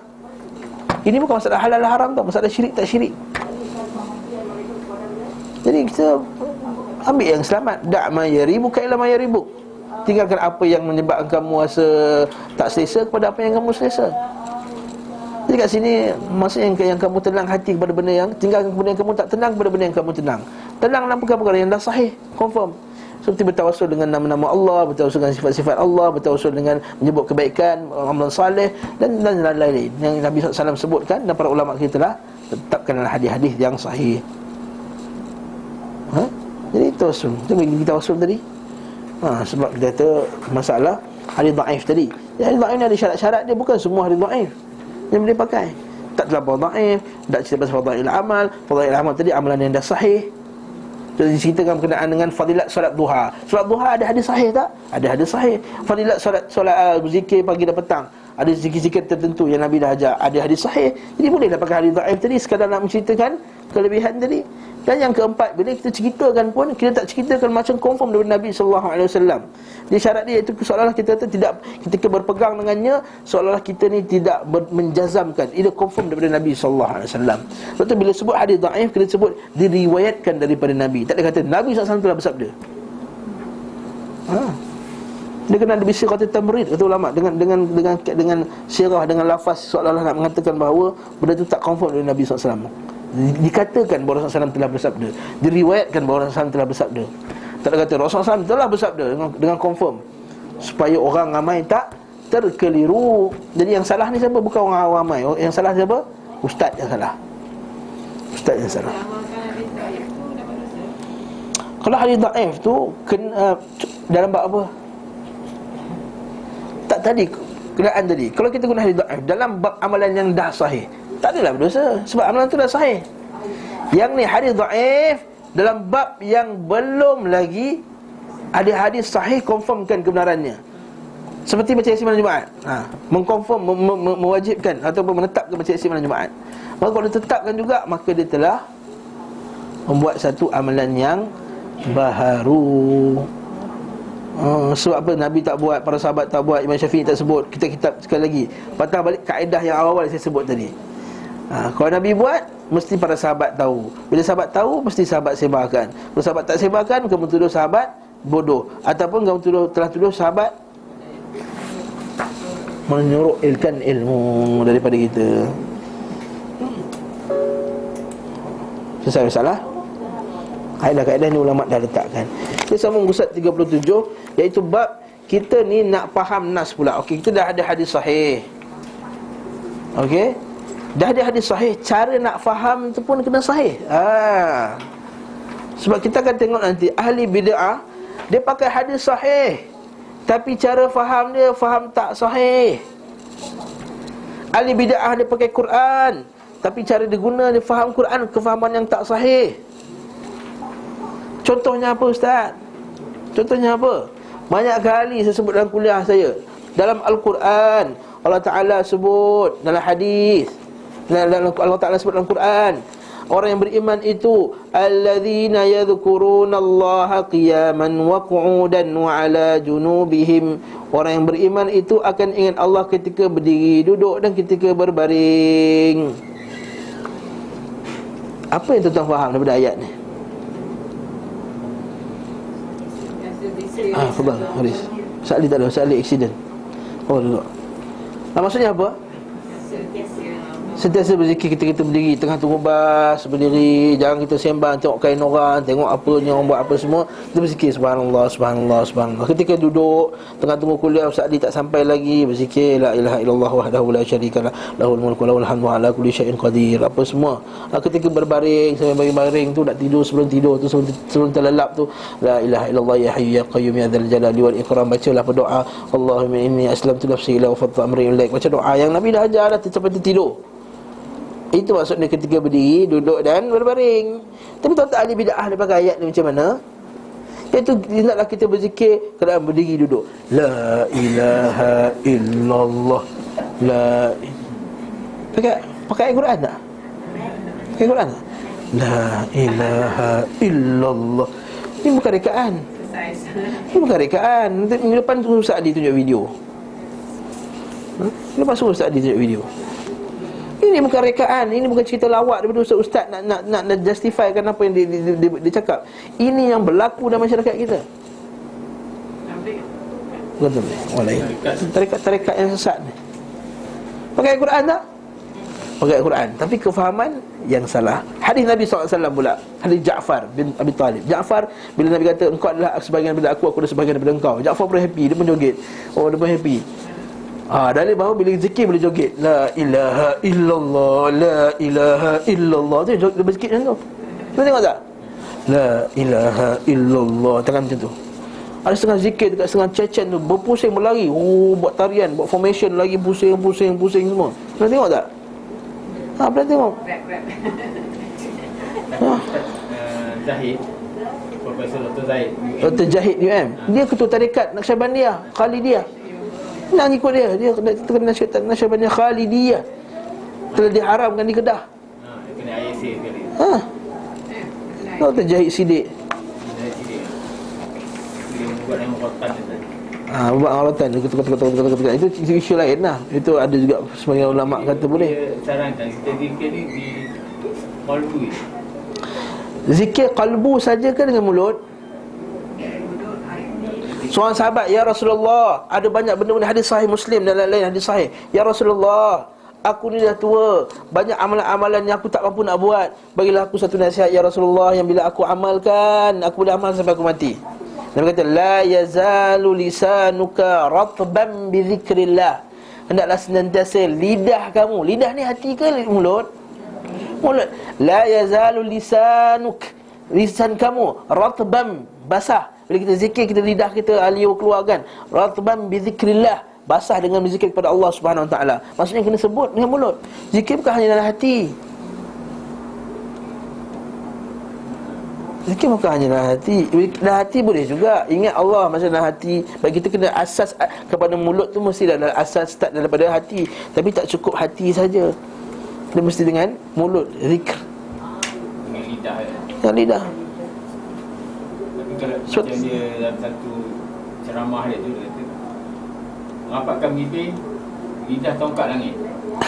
Speaker 1: Ini bukan masalah halal haram tau, masalah syirik tak syirik. Jadi kita ambil yang selamat. Da' ma yaribu ka ila ma yaribu. Tinggalkan apa yang menyebabkan kamu rasa tak selesa kepada apa yang kamu selesa. Jadi kat sini maksudnya yang kamu tenang hati kepada benda yang, tinggalkan benda yang kamu tak tenang kepada benda yang kamu tenang. Tenang dalam perkara-perkara yang dah sahih, confirm. Seperti bertawassul dengan nama-nama Allah, bertawassul dengan sifat-sifat Allah, bertawassul dengan menyebut kebaikan, amalan saleh dan lain-lain yang Nabi SAW sebutkan dan para ulama kita telah tetapkan dalam hadis-hadis yang sahih. Jadi tawassul. Kita tawassul tadi. Sebab kita kata masalah hadis dhaif tadi. Hadis dhaif ni ada syarat-syarat dia, bukan semua hadis dhaif yang boleh pakai. Tak terlampau dhaif, tak cerita pasal fadail amal. Fadail amal tadi amalan yang dah sahih. Jadi ceritakan berkenaan dengan fadilat solat duha. Solat duha ada hadis sahih tak? Ada hadis sahih. Fadilat solat berzikir pagi dan petang, ada zikir-zikir tertentu yang Nabi dah ajar, ada hadis sahih. Jadi bolehlah pakai hadis dhaif tadi sekadar nak menceritakan kelebihan tadi. Dan yang keempat, bila kita ceritakan pun, kita tak ceritakan macam confirm daripada Nabi SAW. Dia syarat dia iaitu seolah-olah kita tidak, ketika berpegang dengannya, seolah-olah kita ni tidak menjazamkan. Ia confirm daripada Nabi SAW. Sebab tu bila sebut hadis dhaif, kita sebut diriwayatkan daripada Nabi. Tak ada kata Nabi SAW telah bersabda. Dia kena ada bisir kata tamrid, kata ulama, dengan sirah, dengan lafaz seolah-olah nak mengatakan bahawa benda itu tak confirm dari Nabi SAW. Dikatakan bahawa Rasulullah SAW telah bersabda, diriwayatkan bahawa Rasulullah SAW telah bersabda. Tak ada kata Rasulullah SAW telah bersabda dengan confirm, supaya orang ramai tak terkeliru. Jadi yang salah ni siapa? Bukan orang ramai. Yang salah siapa? Ustaz yang salah. Ustaz yang salah. Kalau hadis dhaif tu dalam bab apa? Tak tadi kenaan tadi. Kalau kita guna hadis dhaif dalam bab amalan yang dah sahih, tak adalah berdosa sebab amalan tu dah sahih. Yang ni hadis dhaif dalam bab yang belum lagi ada hadis sahih confirmkan kebenarannya. Seperti majlis malam Jumaat. Mengkonfirm, mewajibkan ataupun menetapkan majlis malam Jumaat. Maka kalau ditetapkan juga, maka dia telah membuat satu amalan yang baharu. Sebab apa Nabi tak buat, para sahabat tak buat, Imam Syafi'i tak sebut, kita sekali lagi patah balik kaedah yang awal-awal saya sebut tadi. Kalau Nabi buat, mesti para sahabat tahu. Bila sahabat tahu, mesti sahabat sebarkan. Kalau sahabat tak sebarkan, kamu tuduh sahabat bodoh, ataupun kamu telah tuduh sahabat menyuruhkan ilmu daripada kita. Selesai masalah? Kaedah-kaedah ni ulama' dah letakkan. Kita sambung Ustaz 37, iaitu bab kita ni nak faham nas pula. Okey, kita dah ada hadis sahih. Okey, dah ada hadis sahih, cara nak faham tu pun kena sahih. Sebab kita akan tengok nanti ahli bid'ah, dia pakai hadis sahih, tapi cara faham dia faham tak sahih. Ahli bid'ah dia pakai Quran, tapi cara dia guna, dia faham Quran kefahaman yang tak sahih. Contohnya apa Ustaz? Contohnya apa? Banyak kali saya sebut dalam kuliah saya, dalam Al-Quran Allah Ta'ala sebut, dalam hadis, dalam Allah Ta'ala sebut dalam Quran, orang yang beriman itu alladzina yadhkurunallaha qiyaman wa qu'udan wa ala junubihim. Orang yang beriman itu akan ingat Allah ketika berdiri, duduk dan ketika berbaring. Apa yang tuan-tuan faham daripada ayat ni? Fadal, Haris. Sa'li tak ada, Sa'li accident. Oh, duduk. Maksudnya apa? Sentiasa berzikir ketika kita berdiri, tengah tunggu bas, berdiri. Jangan kita sembang, tengok kain orang, tengok apa yang orang buat apa semua. Kita berzikir subhanallah, subhanallah, subhanallah. Ketika duduk, tengah tunggu kuliah, Ustaz Adi tak sampai lagi, berzikir la ilaha illallah wahdahu la syarikalah, lahul mulku lahul hamdu ala kulli syai'in qadir. Apa semua. Ketika berbaring, sampai baring tu nak tidur, sebelum tidur tu, sebelum terlelap tu, la ilaha illallah ya hayyu ya qayyum ya dzal jalali wal ikram. Bacalah berdoa, Allahumma inni aslamtu nafsi ila wa fadtu amri ilaik. Baca doa yang Nabi dah ajar dah sampai tidur. Itu maksudnya ketika berdiri, duduk dan berbaring. Tapi tuan-tuan ahli bid'ah dia pakai ayat ni macam mana? Iaitu hendaklah kita berzikir keadaan berdiri duduk. La ilaha illallah. Pakai Al-Quran tak? Pakai Al-Quran tak? La ilaha illallah. Ini bukan rekaan. Ini bukan rekaan. Lepas tu Ustaz Adi tunjuk video. Lepas tu Ustaz Adi tunjuk video. Ini bukan rekaan, ini bukan cerita lawak daripada ustaz nak justifikan apa yang dia cakap. Ini yang berlaku dalam masyarakat kita. Betul. Walai. Tarekat yang sesat ni. Pakai Al-Quran tak? Pakai Al-Quran, tapi kefahaman yang salah. Hadis Nabi SAW pula, hadis Ja'far bin Abi Talib. Ja'far, bila Nabi kata engkau adalah sebahagian daripada aku adalah sebahagian daripada engkau, Ja'far pun happy, dia pun joget. Oh, dia pun happy. Dalil bahawa bila zikir boleh joget. La ilaha illallah, la ilaha illallah. Tu dia berzikir macam tu. Kita tengok tak? La ilaha illallah. Tangan macam tu. Ada setengah zikir dekat setengah cecen tu, berpusing berlari. Buat tarian, buat formation lagi, pusing semua. Kita tengok tak? Boleh tengok.
Speaker 2: Zahid, Profesor Dr. Zahid,
Speaker 1: Dr. Zahid UM. Dia ketua tarekat Naqsyabandiyah Khalidiyah. Nak ikut dia kena Naqsyabandiyah Khalidiyah. Telah diharamkan di Kedah.
Speaker 2: Dia kena ISA sekali.
Speaker 1: Dr. Zahid Siddiq.
Speaker 2: Dia buat nama rotan tadi.
Speaker 1: Buat rotan itu isu lain lah. Itu ada juga sebagian ulama kata boleh.
Speaker 2: Dia sarankan kita zikir ni di qalbu.
Speaker 1: Zikir qalbu saja ke dengan mulut? Seorang sahabat, ya Rasulullah, ada banyak benda-benda, hadis sahih Muslim dan lain-lain hadis sahih. Ya Rasulullah, aku ni dah tua, banyak amalan-amalan yang aku tak mampu nak buat. Bagilah aku satu nasihat ya Rasulullah, yang bila aku amalkan, aku boleh amal sampai aku mati. Nabi kata, la yazalu lisanuka ratban bi zikrillah. Hendaklah senantiasa lidah kamu. Lidah ni hati ke mulut? Mulut. La yazalu lisan kamu ratban, basah. Bila kita zikir, kita lidah kita aliu keluar kan, ratban bi zikrillah, basah dengan berzikir kepada Allah Subhanahu Wa Taala. Maksudnya kena sebut dengan mulut. Zikir bukan hanya dalam hati. Zikir bukan hanya dalam hati. Dalam hati boleh juga ingat Allah masa dalam hati. Bagi kita kena asas kepada mulut tu mesti dalam asas start daripada hati. Tapi tak cukup hati saja. Dia mesti dengan mulut, zikr.
Speaker 2: Dengan lidah.
Speaker 1: Dengan lidah.
Speaker 2: Kalau macam dia dalam satu ceramah dia tu, dia kata, rapatkan bibir, lidah tongkat langit.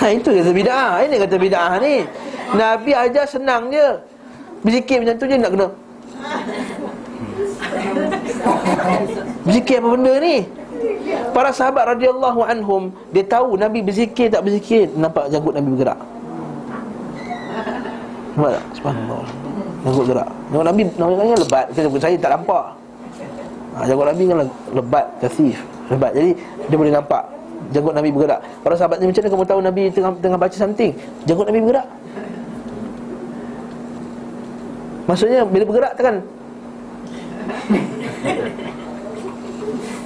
Speaker 1: Itu kata bid'ah. Ini kata bid'ah ni. Nabi ajar senang je. Berzikir macam tu je nak kena. Berzikir apa benda ni? Para sahabat radhiyallahu anhum, dia tahu Nabi berzikir tak berzikir, nampak janggut Nabi bergerak. Nampak tak? Subhanallah. Janggut gerak. Janggut Nabi namanya lebat. Saya tak nampak. Janggut Nabi kan lebat, kasif, lebat. Jadi dia boleh nampak janggut Nabi bergerak. Para sahabat ni macam mana kamu tahu Nabi tengah baca something? Janggut Nabi bergerak. Maksudnya bila bergerak kan.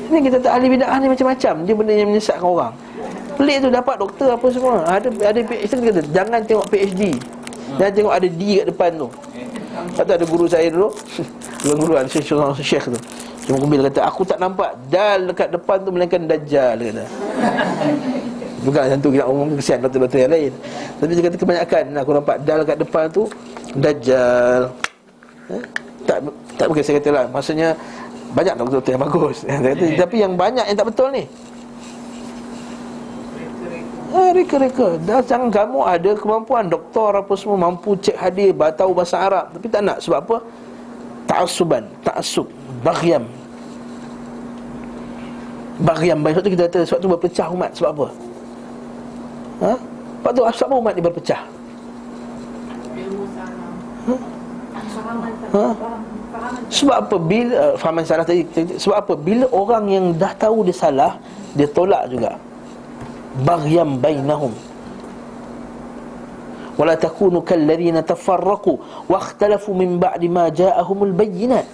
Speaker 1: Ni kita tak ahli bid'ah ni macam-macam. Dia benda yang menyesatkan orang. Pelik tu dapat doktor apa semua. Ada PhD kata jangan tengok PhD. Jangan tengok ada D kat depan tu. Kata ada guru saya dulu. Guru ada syekh tu. Cuma Kumbil kata aku tak nampak dal dekat depan tu melainkan dajjal, dia kata. Bukan macam tu, kita orang kesian doktor-doktor yang lain. Tapi dia kata kebanyakan aku nampak dal dekat depan tu dajjal. Tak boleh saya kata lah. Maksudnya banyak doktor-doktor yang bagus. Tapi yang banyak yang tak betul ni. Reka-reka. Dah jangan kamu ada kemampuan doktor apa semua, mampu cek hadis, tahu bahasa Arab, tapi tak nak. Sebab apa? Ta'assuban, ta'assub, baghyam. Baghyam. Sebab tu kita kata, sebab tu berpecah umat. Sebab apa? Sebab tu sebab apa umat ni berpecah? Sebab apa? Bila fahaman salah tadi. Sebab apa? Bila orang yang dah tahu dia salah, dia tolak juga. Baghyam bainahum. Wala takunu kalladzina tafarraqu wakhtalafu min ba'di ma ja'ahumul bayyinat.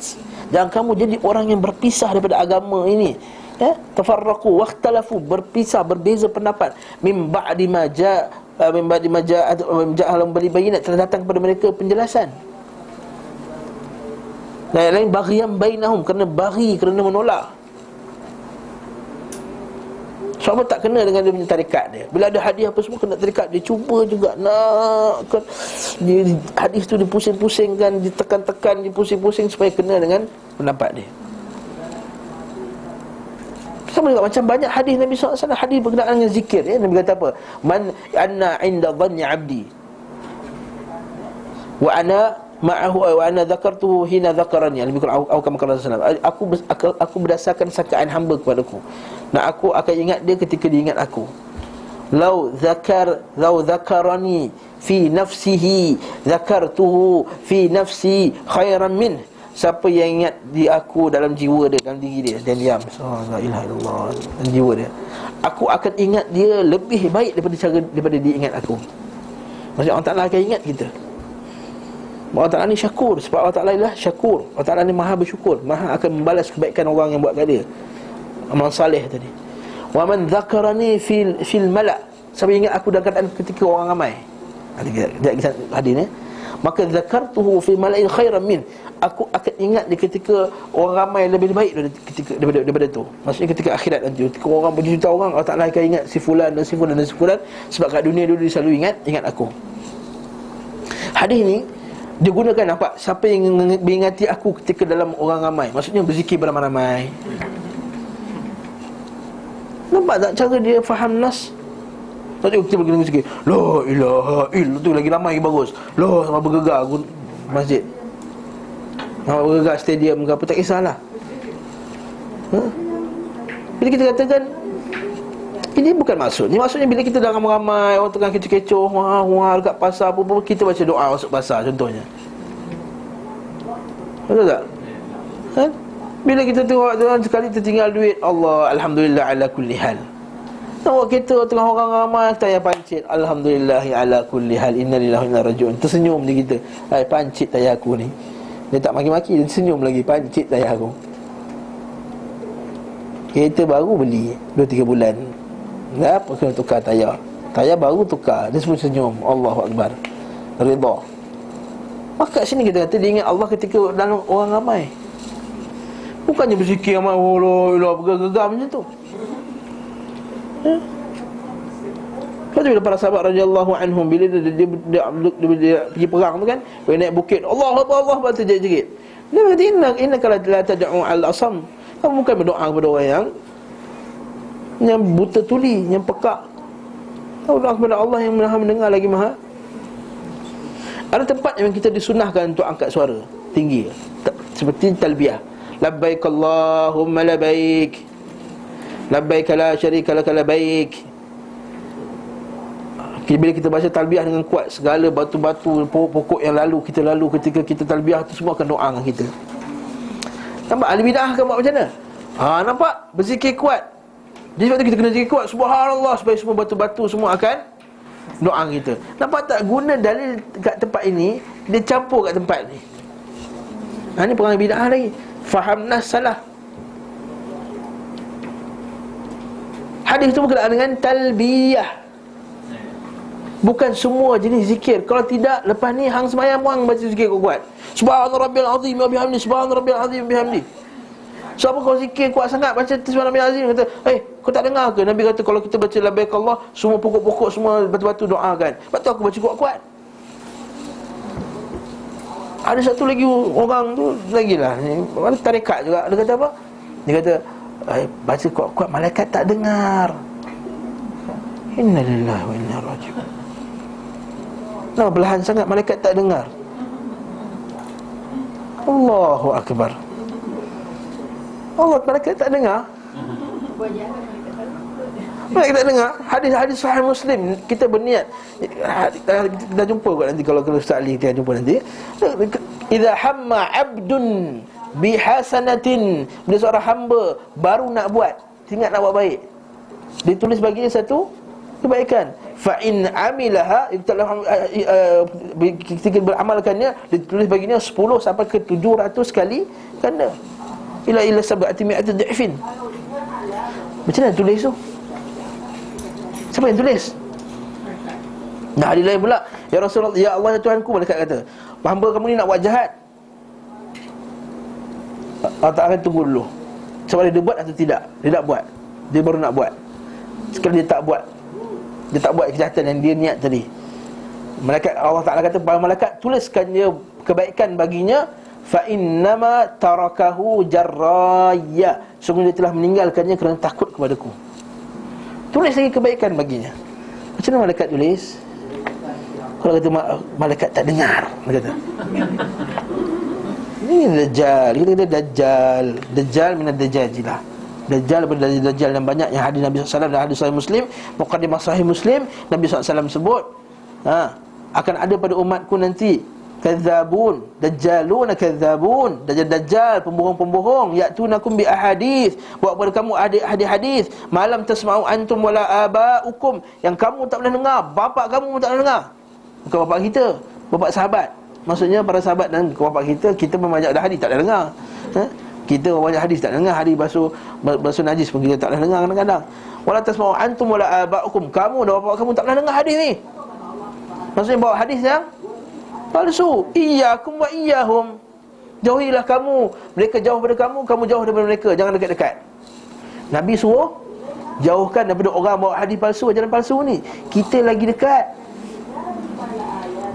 Speaker 1: Jangan kamu jadi orang yang berpisah daripada agama ini. Tafarraqu wakhtalafu, berpisah, berbeza pendapat, min ba'di ma ja'ahumul bayyinat, telah datang kepada mereka penjelasan. Dan yang lain baghyam bainahum, kerana baghi, kerana menolak. Sebab tak kena dengan dia punya tarikat dia. Bila ada hadiah apa semua kena tarikat dia, cuba juga nak dia, hadis tu dipusing-pusingkan, ditekan-tekan, dipusing-pusing supaya kena dengan pendapat dia. Sama juga macam banyak hadis Nabi SAW, hadis berkenaan dengan zikir ya. Nabi kata apa? Man anna inda dhanni abdi wa ana ma'ahu wa ana dzakartuhu hina dzakarani. Nabi aku berdasarkan sangkaan hamba kepadaku. Nah, aku akan ingat dia ketika dia ingat aku. Lau dzakarani fi nafsihi dzakartuhu fi nafsi khairan min. Siapa yang ingat di aku dalam jiwa dia, dalam diri dia, dan diam, la ilaha illallah, dalam jiwa dia, aku akan ingat dia lebih baik daripada dia ingat aku. Maksudnya Allah Ta'ala akan ingat kita. Allah Ta'ala ni syakur. Sebab Allah Ta'ala ialah syakur. Allah Ta'ala ni maha bersyukur, maha akan membalas kebaikan orang yang buat kat dia, amal salih tadi. Wa man dzakarani fil mala', siapa ingat aku dalam keadaan ketika orang ramai. Ada hadis ni. Maka dzakartuhu fi mala'in khairan min, aku akan ingat dia ketika orang ramai lebih baik daripada tu. Maksudnya ketika akhirat nanti, ketika orang berjuta orang, Allah Ta'ala akan ingat si fulan dan si fulan dan si fulan. Sebab kat dunia dulu dia selalu ingat aku. Hadis ni dia gunakan, nampak, siapa yang mengingati aku ketika dalam orang ramai, maksudnya berzikir beramai-ramai. Nampak tak cara dia faham nas? Tadi kita pergi dengan sikit, la ilaha illallah, tu lagi ramai, lagi bagus. La, sampai bergegar masjid, sampai bergegar stadium ke apa, tak kisahlah. Bila kita katakan ini bukan maksud. Ini maksudnya bila kita dalam ramai, orang tengah kecoh-kecoh, wah dekat pasar apa, kita baca doa masuk pasar contohnya. Betul tak? Kan? Bila kita tengok sekali tertinggal duit, Allah, alhamdulillah ala kulli hal. Tengok kita tengah orang ramai, tayar pancit, alhamdulillah ala kulli hal, inna lillahi wa inna ilaihi raji'un. Tersenyum je kita. Hai, pancit tayar aku ni. Dia tak maki-maki, dia senyum lagi, pancit tayar aku. Kereta baru beli 2-3 bulan. Dah apa kena tukar tayar. Tayar baru tukar, dia semua senyum. Allahu Akbar, redha. Maka kat sini kita kata dia ingat Allah ketika dalam orang ramai. Bukannya berzikir ramai, Allah bergegar macam tu. Lepas tu bila para sahabat radhiyallahu anhum, bila dia pergi perang tu kan, bila naik bukit, Allah terjerit-jerit. Dia kata innaka la tad'u al-asam. Kamu bukan berdoa kepada orang yang buta tuli, yang pekak. Allah kepada Allah yang Maha mendengar lagi Maha. Ada tempat yang kita disunahkan untuk angkat suara tinggi, seperti talbiyah. Labbaik Allahumma labbaik, labbaik la syarika lak labbaik. Bila kita baca talbiyah dengan kuat, segala batu-batu, pokok-pokok yang lalu kita lalu ketika kita talbiyah tu semua akan doa dengan kita. Nampak ahli bidah akan buat macam mana? Nampak? Berzikir kuat. Jadi sebab tu kita kena zikir kuat, subhanallah, supaya semua batu-batu semua akan doa kita. Nampak tak? Guna dalil kat tempat ini, dia campur kat tempat ni. Ni perangai bidah lagi. Faham nas salah. Hadis tu berkenaan dengan talbiyah, bukan semua jenis zikir. Kalau tidak, lepas ni hang sembahyang pun hang baca zikir kuat. Subhana rabbil azim wa bihamdi, subhana rabbil azim wa bihamdi. So apa kau zikir kuat sangat, baca subhana rabbil azim, kata, kau tak dengar ke Nabi kata kalau kita baca labbaik Allah, semua pokok-pokok, semua batu-batu doakan. Lepas tu aku baca kuat-kuat. Ada satu lagi orang tu lagilah, mana tarekat juga. Dia kata apa? Dia kata baca kuat-kuat malaikat tak dengar. Inna lillahi wa inna ilaihi raji'un. Nah, belahan sangat malaikat tak dengar. Allahu akbar. Allah, malaikat tak dengar. Malaikat tak dengar. Hadis sahih Muslim. Kita berniat, kita dah jumpa kot nanti. Kalau Ustaz Ali kita jumpa nanti. Idza hamma abdun bihasanatin, bila seorang hamba baru nak buat, ingat nak buat baik, ditulis baginya satu kebaikan. Fa in amilaha, ketika beramalkannya, ditulis baginya 10 sampai ke 700 kali ganda. Ila sab'ati mi'ati dhifin. Macam mana tulis tu? Siapa yang tulis? Nah, hadis lain pula, ya Rasulullah, ya Allah ya Tuhanku, malaikat kata, hamba kamu ni nak buat jahat, Allah tak akan tunggu dulu sama ada dia buat atau tidak. Dia tak buat, dia baru nak buat. Sekali dia tak buat, dia tak buat kejahatan yang dia niat tadi, malaikat, Allah Ta'ala kata pada malaikat, tuliskan dia kebaikan baginya. Fa innama tarakahu jarraya, sungguh dia telah meninggalkannya kerana takut kepadaku. Tulis lagi kebaikan baginya. Macam mana malaikat tulis? Kalau kata malaikat tak dengar, dia kata ini Dajjal. Kita kata Dajjal, Dajjal minad Dajjajilah. Dajjal daripada Dajjal yang banyak, yang hadis Nabi SAW dan hadis Sahih Muslim, Muqaddimah Sahih Muslim, Nabi SAW sebut, akan ada pada umatku nanti kadzabun, dajjalun kadzabun, dajjal pembohong-pembohong, ya'tunakum bi ahadits, buat kepada kamu hadis-hadis, malam tasma'u antum wala aba'ukum, yang kamu tak pernah dengar, bapak kamu pun tak pernah dengar. Bukan bapak kita, bapak sahabat. Maksudnya para sahabat dan bapak kita memajak dah hadis tak pernah dengar. Kita memajak hadis tak dengar, hadis basuh najis pun kita tak pernah dengar kadang-kadang. Wala tasma'u antum wala aba'ukum, kamu dan bapak kamu tak pernah dengar hadis ni. Maksudnya bawa hadis yang palsu. Iyyakum wa iyyahum, jauhilah kamu, mereka jauh daripada kamu, kamu jauh daripada mereka, jangan dekat-dekat. Nabi suruh jauhkan daripada orang bawa hadis palsu, ajaran palsu ni. Kita lagi dekat.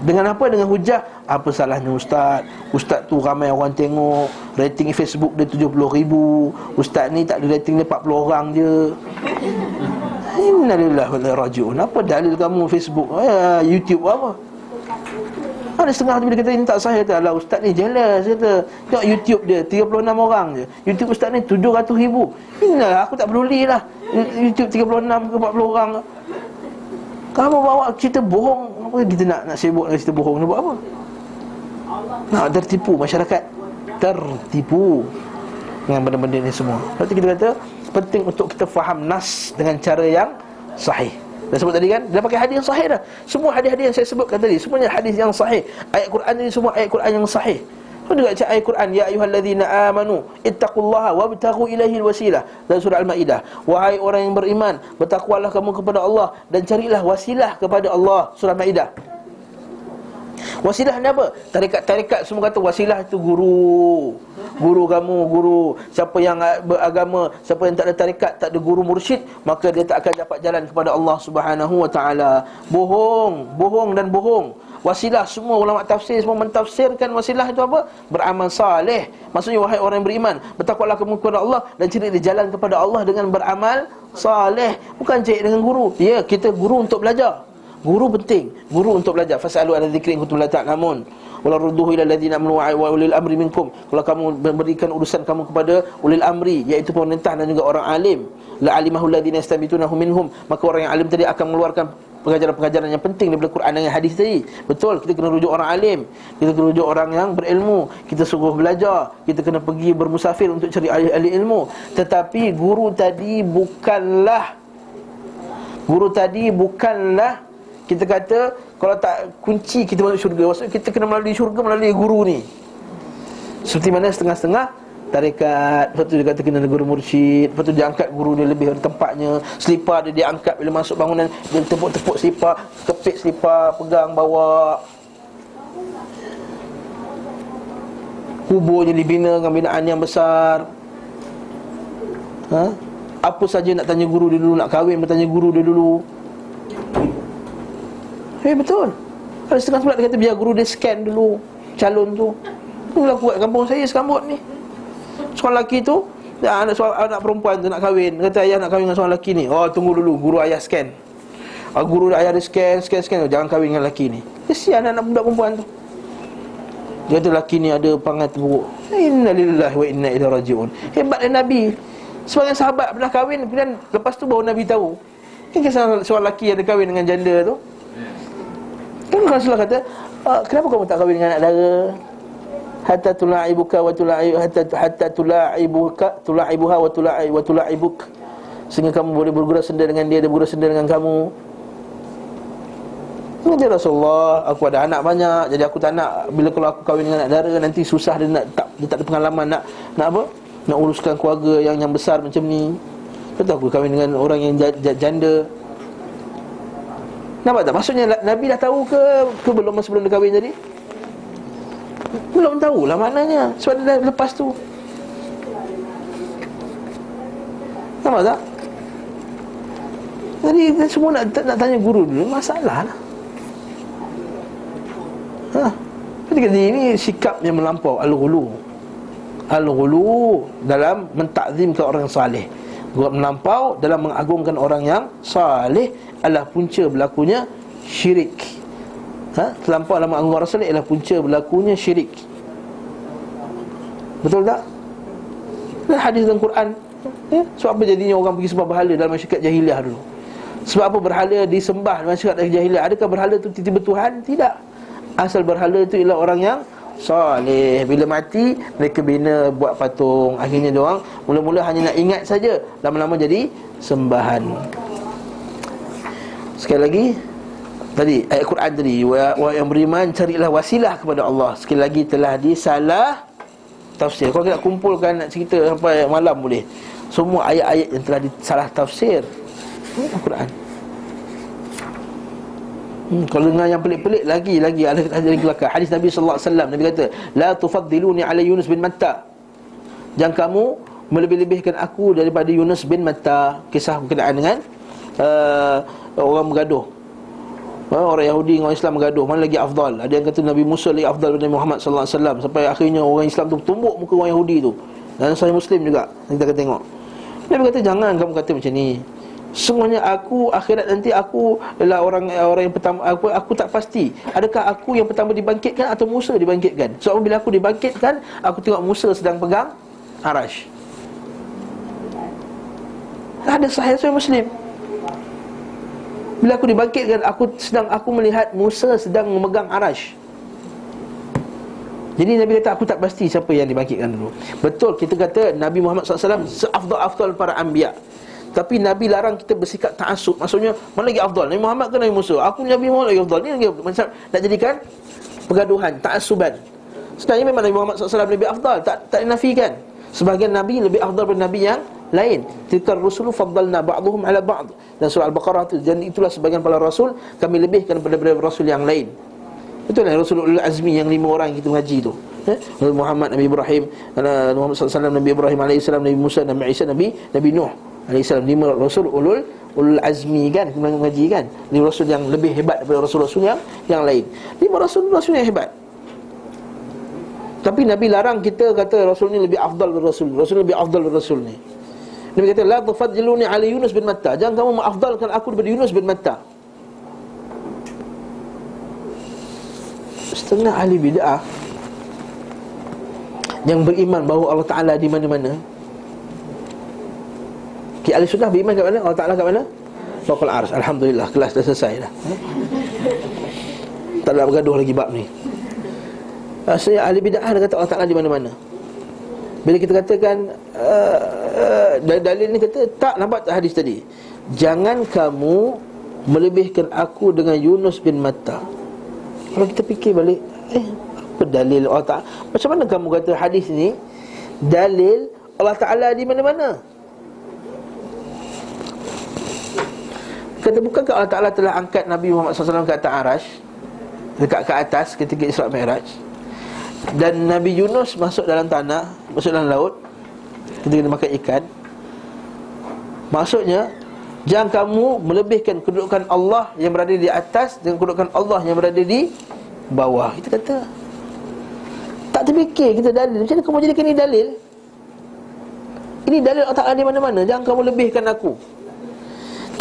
Speaker 1: Dengan apa? Dengan hujah, apa salahnya ustaz? Ustaz tu ramai orang tengok, rating Facebook dia 70,000. Ustaz ni tak ada rating dia 40 orang je. Innalillahi wa inna ilaihi raji'un. Apa dalil kamu Facebook, YouTube apa? Ada setengah tu bila kata ini tak sahih, kata lah ustaz ni jealous, kata tengok YouTube dia 36 orang je, YouTube ustaz ni 700,000. Inilah aku tak peduli lah YouTube 36 ke 40 orang. Kamu bawa cerita bohong, apa kita nak sibuk dengan cerita bohong ni buat apa? Nak tertipu masyarakat, tertipu dengan benda-benda ni semua. Lepas tu kita kata penting untuk kita faham nas dengan cara yang sahih. Dah sebut tadi kan, dah pakai hadis yang sahih dah. Semua hadis-hadis yang saya sebutkan tadi, semuanya hadis yang sahih. Ayat Quran ini semua ayat Quran yang sahih. Kau juga cakap ayat Quran, ya ayyuhallazina amanu ittaqullaha wabtaghu ilaihil wasilah, dalam surah Al-Maidah. Wahai orang yang beriman, bertakwalah kamu kepada Allah dan carilah wasilah kepada Allah, surah Al-Maidah. Wasilah ni apa? Tarekat-tarekat semua kata wasilah itu guru kamu, guru. Siapa yang beragama, siapa yang tak ada tarekat, tak ada guru mursyid, maka dia tak akan dapat jalan kepada Allah Subhanahu wa taala. Bohong dan bohong. Wasilah, semua ulama tafsir semua mentafsirkan wasilah itu apa? Beramal saleh. Maksudnya wahai orang yang beriman, bertakwalah kamu kepada Allah dan cari jalan kepada Allah dengan beramal saleh, bukan cari dengan guru. Ya, kita guru untuk belajar. Guru penting, guru untuk belajar. Fasalu ala dzikri in kuntum la ta'lamun. Wala rudduhu ila alladziina amanu wa ulil amri minkum. Kalau kamu memberikan urusan kamu kepada ulil amri, iaitu pemerintah dan juga orang alim, la alimahu alladziina yastabitunahu minhum, maka orang yang alim tadi akan mengeluarkan pengajaran-pengajaran yang penting daripada Quran dan hadis tadi. Betul, kita kena rujuk orang alim, kita kena rujuk orang yang berilmu, kita suruh belajar, kita kena pergi bermusafir untuk cari ahli ilmu. Tetapi guru tadi bukanlah kita kata kalau tak kunci kita masuk syurga. Maksudnya kita kena melalui syurga melalui guru ni. Seperti mana setengah-setengah tarekat, lepas tu dia kata kena guru mursyid, lepas tu dia angkat guru dia lebih dari tempatnya. Selipar dia angkat bila masuk bangunan, dia tepuk-tepuk selipar, kepit selipar, pegang bawa. Kuburnya dibina dengan binaan yang besar. Apa saja nak tanya guru dia dulu, nak kahwin bertanya guru dia dulu. Betul. Ada setengah pula dia kata biar guru dia scan dulu calon tu. Itulah buat kampung saya sekambut ni. Seorang lelaki tu, anak perempuan tu nak kahwin, kata ayah nak kahwin dengan seorang lelaki ni. Oh, tunggu dulu, guru ayah scan. Guru ayah dia scan. Jangan kahwin dengan lelaki ni. Kesian anak budak perempuan tu. Dia kata lelaki ni ada perangai terburuk. Inna lillahi wa inna ilaihi raji'un. Hebatnya Nabi. Sebagai sahabat pernah kahwin, kemudian lepas tu baru Nabi tahu. Kan seorang lelaki ada kahwin dengan janda tu. Kan Rasulullah kata, kenapa kamu tak kahwin dengan anak dara? Hatta tula'ibuka wa tula'ibuha wa tula'ibuk, sehingga kamu boleh bergurau senda dengan dia bergurau senda dengan kamu. Kata Rasulullah, aku ada anak banyak, jadi aku tak nak bila kalau aku kahwin dengan anak dara nanti susah, dia tak ada pengalaman nak apa? Nak uruskan keluarga yang besar macam ni. Kata aku kahwin dengan orang yang janda. Nampak tak? Maksudnya Nabi dah tahu ke belum sebelum dia kahwin tadi? Belum tahulah maknanya. Sebab dia dah lepas tu. Nampak tak? Jadi semua nak tanya guru dulu, masalah lah. Jadi ini sikap yang melampau, al-ghulu dalam mentakzimkan orang salih, melampau dalam mengagungkan orang yang salih adalah punca berlakunya syirik. Terlampau dalam mengagungkan orang salih adalah punca berlakunya syirik. Betul tak? Ini hadis dalam Quran. Sebab apa jadinya orang pergi sembah berhala dalam masyarakat jahiliah dulu? Sebab apa berhala disembah dalam masyarakat jahiliah? Adakah berhala itu tiba-tiba Tuhan? Tidak. Asal berhala itu ialah orang yang saleh. Bila mati, mereka bina buat patung. Akhirnya diorang mula-mula hanya nak ingat saja, lama-lama jadi sembahan. Sekali lagi tadi ayat Quran tadi, wa yang beriman carilah wasilah kepada Allah. Sekali lagi telah disalah tafsir. Kalau kita kumpulkan nak cerita sampai malam boleh. Semua ayat-ayat yang telah disalah tafsir Al-Quran. Kalau dengar yang pelik-pelik lagi ada belakang. Hadis Nabi sallallahu alaihi wasallam, Nabi kata, la tufaddiluni ala Yunus bin Matta. Jangan kamu melebih-lebihkan aku daripada Yunus bin Matta. Kisah berkenaan dengan orang bergaduh. Orang Yahudi dengan orang Islam bergaduh, mana lagi afdal? Ada yang kata Nabi Musa lagi afdal daripada Nabi Muhammad sallallahu alaihi wasallam, sampai akhirnya orang Islam tu tumbuk muka orang Yahudi tu. Dan Sahih Muslim juga kita akan tengok. Nabi kata jangan kamu kata macam ni. Semuanya aku akhirat nanti aku adalah orang yang pertama. Aku tak pasti adakah aku yang pertama dibangkitkan atau Musa dibangkitkan. Sebab bila aku dibangkitkan, aku tengok Musa sedang pegang arash. Ada Sahih Muslim. Bila aku dibangkitkan, aku melihat Musa sedang memegang arash. Jadi Nabi kata aku tak pasti siapa yang dibangkitkan dulu. Betul, kita kata Nabi Muhammad SAW seafdal-afdal para anbiya. Tapi Nabi larang kita bersikap ta'assub. Maksudnya, mana lagi afdal? Nabi Muhammad ke Nabi Musa? Aku Nabi Muhammad lagi afdal. Ini lagi macam nak jadikan pergaduhan, ta'assuban. Sebenarnya memang Nabi Muhammad SAW lebih afdal, tak dinafikan. Sebahagian Nabi lebih afdal daripada Nabi yang lain. Tilkar rusulu faddalna ba'duhum ala ba'd. Dan surah Al-Baqarah itu, dan itulah sebahagian para rasul kami lebihkan daripada rasul yang lain. Betul lah, Rasulul Azmi yang 5 orang kita mengaji tu. Nabi Muhammad, Nabi Ibrahim, Nabi Muhammad SAW, Nabi Ibrahim AS, Nabi Musa, Nabi Isa, Nabi Nuh AS. 5 rasul ulul azmi kan, kita mengaji kan. 5 rasul yang lebih hebat daripada rasul-rasul yang lain. 5 rasul yang hebat. Tapi Nabi larang kita kata rasul ni lebih afdal daripada rasul. Rasul lebih afdal daripada rasul ni. Nabi kata la tufadjiluni ala Yunus bin Matta, jangan kamu mengafdalkan aku daripada Yunus bin Matta. Setengah ahli bid'ah yang beriman bahawa Allah Ta'ala di mana-mana. Ahli sunnah beriman kat mana? Allah Ta'ala kat mana? Fawqal ars. Alhamdulillah, kelas dah selesai dah. Tak nak bergaduh lagi bab ni. Saya ahli bid'ah dia kata Allah Ta'ala di mana-mana. Bila kita katakan dalil ni kata tak, nampak tak hadis tadi, jangan kamu melebihkan aku dengan Yunus bin Matta. Kalau kita fikir balik, apa dalil Allah Ta'ala? Macam mana kamu kata hadis ni dalil Allah Ta'ala di mana-mana? Kata bukankah Allah Ta'ala telah angkat Nabi Muhammad SAW ke atas Arash, dekat ke atas ketika Isra' Mi'raj, dan Nabi Yunus masuk dalam tanah, masuk dalam laut ketika dia makan ikan. Maksudnya jangan kamu melebihkan kedudukan Allah yang berada di atas dengan kedudukan Allah yang berada di bawah. Kita kata tak terfikir kita dalil. Macam mana kamu jadikan ini dalil? Ini dalil Allah Ta'ala di mana-mana, jangan kamu lebihkan aku.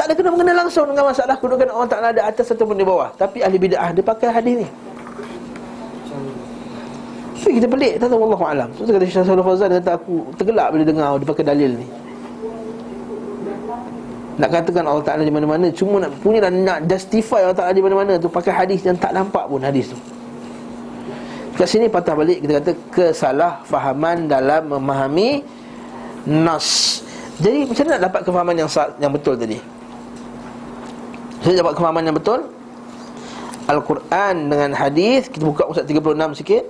Speaker 1: Tak ada kena mengenai langsung dengan masalah kedudukan Allah Ta'ala di atas ataupun di bawah. Tapi ahli bid'ah dia pakai hadis ni. Tapi kita pelik, tak tahu, wallahu alam. So kata Syekh Shalih Fauzan, kata aku tergelak bila dengar dia pakai dalil ni. Nak katakan Allah Ta'ala di mana-mana, cuma nak punya nak justify Allah Ta'ala di mana-mana tu pakai hadis yang tak nampak pun hadis tu. Kat sini patah balik, kita kata kesalahfahaman dalam memahami nas. Jadi macam mana nak dapat kefahaman yang betul tadi? Saya dapat kefahaman yang betul Al-Quran dengan hadis. Kita buka Ustaz 36 sikit.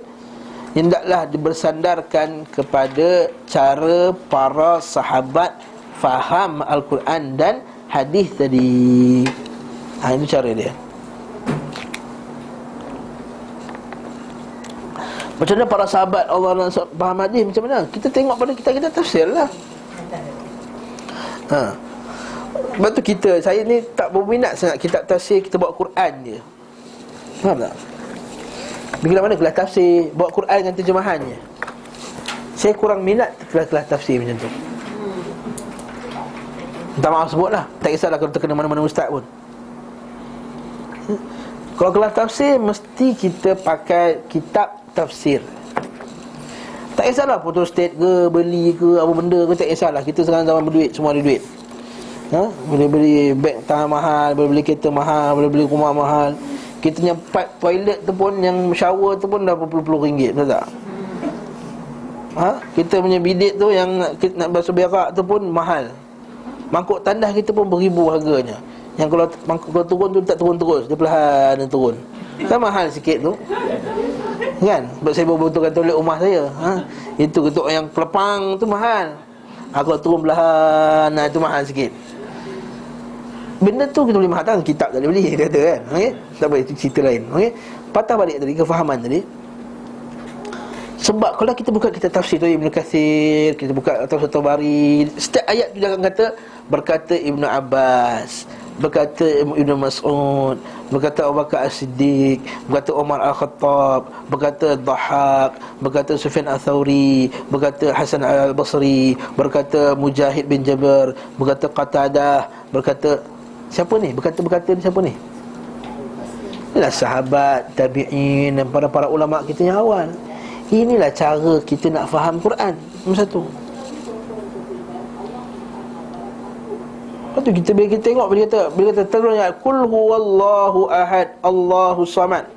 Speaker 1: Hendaklah bersandarkan kepada cara para sahabat faham Al-Quran dan hadis tadi. Itu cara dia. Macam mana para sahabat Allah faham hadis, macam mana? Kita tengok pada kita tafsir lah. Sebab tu saya ni tak berminat sangat kitab tafsir, kita bawa Quran je. Faham tak? Bila mana kelas tafsir, bawa Quran dengan terjemahannya. Saya kurang minat kelas-kelas tafsir macam tu. Minta maaf sebut lah, tak kisahlah kalau terkena mana-mana ustaz pun. Kalau kelas tafsir, mesti kita pakai kitab tafsir. Tak kisahlah photostat ke, beli ke, apa benda ke, tak kisahlah. Kita sekarang zaman berduit, semua ada duit. Boleh beli beg tangan mahal, boleh beli kereta mahal, boleh beli rumah mahal. Kita punya pipe toilet tu pun, yang shower tu pun dah berpuluh-puluh ringgit, betul tak? Kita punya bidet tu yang nak basuh berak tu pun mahal. Mangkuk tandas kita pun beribu harganya. Yang kalau mangkuk turun tu tak turun terus, dia perlahan turun. Kan mahal sikit tu, kan? Sebab saya betulkan toilet rumah saya, itu ketuk yang pelepang tu mahal. Kalau turun perlahan, itu mahal sikit. Benda tu kita boleh mahal, kitab tak boleh beli, dia kata kan. Okey, tak boleh, itu cerita lain. Okey, patah balik tadi kefahaman tadi. Sebab kalau kita buka kitab tafsir tu Ibnu Katsir, kita buka Tafsir Tabari, setiap ayat tu jangan kata berkata Ibnu Abbas, berkata Ibnu Mas'ud, berkata Abu Bakar As-Siddiq, berkata Umar Al-Khattab, berkata Dhahhak, berkata Sufyan Al-Thawri, berkata Hasan Al-Basri, berkata Mujahid bin Jabir, berkata Qatadah, berkata siapa ni? Berkata-berkata ni siapa ni? Inilah sahabat, tabi'in dan para ulama kita yang awal. Inilah cara kita nak faham Quran. Nombor satu. Lepas tu bila kita tengok, bila kata terus ayat Qul huwallahu ahad, Allahu samad,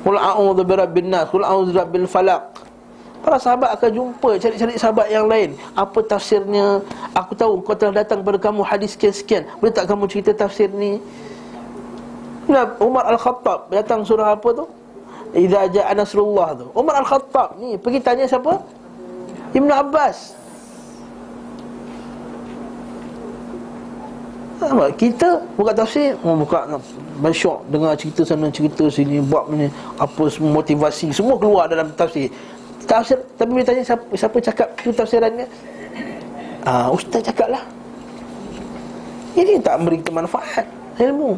Speaker 1: Qul a'udzu birabbin nas, Qul a'udzu birabbil falaq. Para sahabat akan jumpa, cari-cari sahabat yang lain, apa tafsirnya. Aku tahu kau telah datang kepada kamu hadis sekian-sekian, boleh tak kamu cerita tafsir ni? Umar Al-Khattab datang surah apa tu? Idza ja'a nasrullah tu. Umar Al-Khattab ni pergi tanya siapa? Ibnu Abbas. Kita buka tafsir, buka masyuk, dengar cerita sana cerita sini, buat ni apa semua motivasi, semua keluar dalam tafsir. Tapi bila tanya siapa cakap tu tafsirannya, ustaz cakap lah. Ini tak memberi kita manfaat ilmu.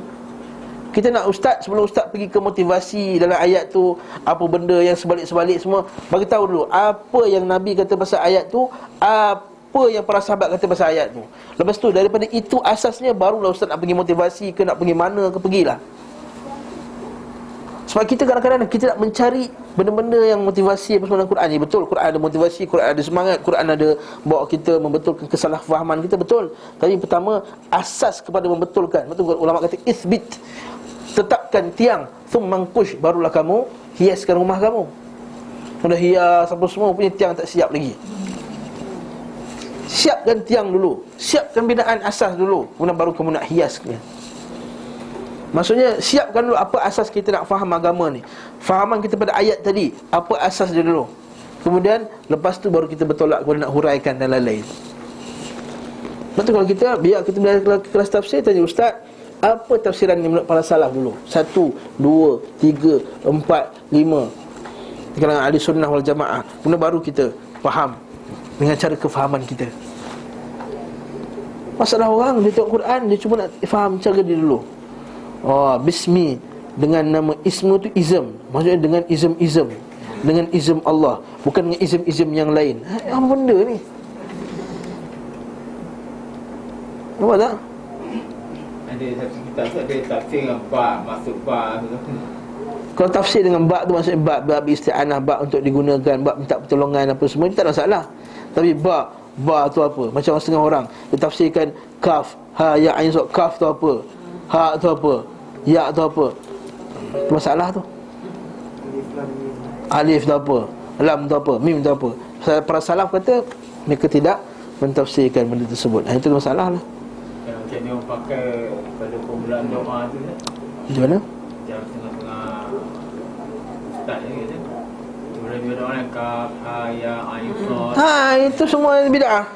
Speaker 1: Kita nak ustaz, sebelum ustaz pergi ke motivasi dalam ayat tu, apa benda yang sebalik-sebalik semua, bagi tahu dulu apa yang Nabi kata pasal ayat tu, apa yang para sahabat kata pasal ayat tu. Lepas tu daripada itu asasnya barulah ustaz nak pergi motivasi ke, nak pergi mana ke, pergilah. Sebab kita kadang-kadang kita nak mencari benda-benda yang motivasi apa semua dalam Quran ni. Betul, Quran ada motivasi, Quran ada semangat, Quran ada bawa kita membetulkan kesalahfahaman kita, betul. Tapi pertama, asas kepada membetulkan. Betul, ulama kata ithbit, tetapkan tiang, thummanqush, barulah kamu hiaskan rumah kamu. Sudah hias apa semua, punya tiang tak siap lagi. Siapkan tiang dulu, siapkan binaan asas dulu, kemudian baru kamu nak hiasnya. Maksudnya siapkan dulu apa asas kita nak faham agama ni. Fahaman kita pada ayat tadi, apa asas dia dulu. Kemudian lepas tu baru kita bertolak kepada nak huraikan dan lain-lain. Betul, kalau kita biar kita belajar kelas tafsir, tanya ustaz, apa tafsiran ni menurut para salaf dulu? 1, 2, 3, 4, 5 di kalangan ahli sunnah wal jamaah. Kemudian baru kita faham dengan cara kefahaman kita. Masalah orang dia tengok Quran, dia cuma nak faham cara dia dulu. Oh, bismi dengan nama ismu tu izm. Maksudnya dengan izm-izm, dengan izm Allah, bukan dengan izm-izm yang lain. Apa benda ni? Nampak tak?
Speaker 2: Ada satu kitab tu ada tafsir dengan ba, maksud ba tu.
Speaker 1: Kalau tafsir dengan bab tu maksudnya bab isti'anah, bab untuk digunakan, bab minta pertolongan apa semua, itu tak ada masalah. Tapi ba tu apa? Macam setengah orang dia tafsirkan kaf, ha, ya, ain, sad. Kaf tu apa? Ha tu apa? Ya tu apa? Itu masalah tu. Alif tu apa? Lam tu apa? Mim tu apa? Para salaf kata mereka tidak mentafsirkan benda tersebut. Itu masalah lah.
Speaker 2: Macam ni orang pakai pada permulaan doa tu kan.
Speaker 1: Macam mana?
Speaker 2: Macam tengah-tengah ustaz ni kata bila orang yang kaf, ha, ya, ain, sad.
Speaker 1: Itu semua bid'ah.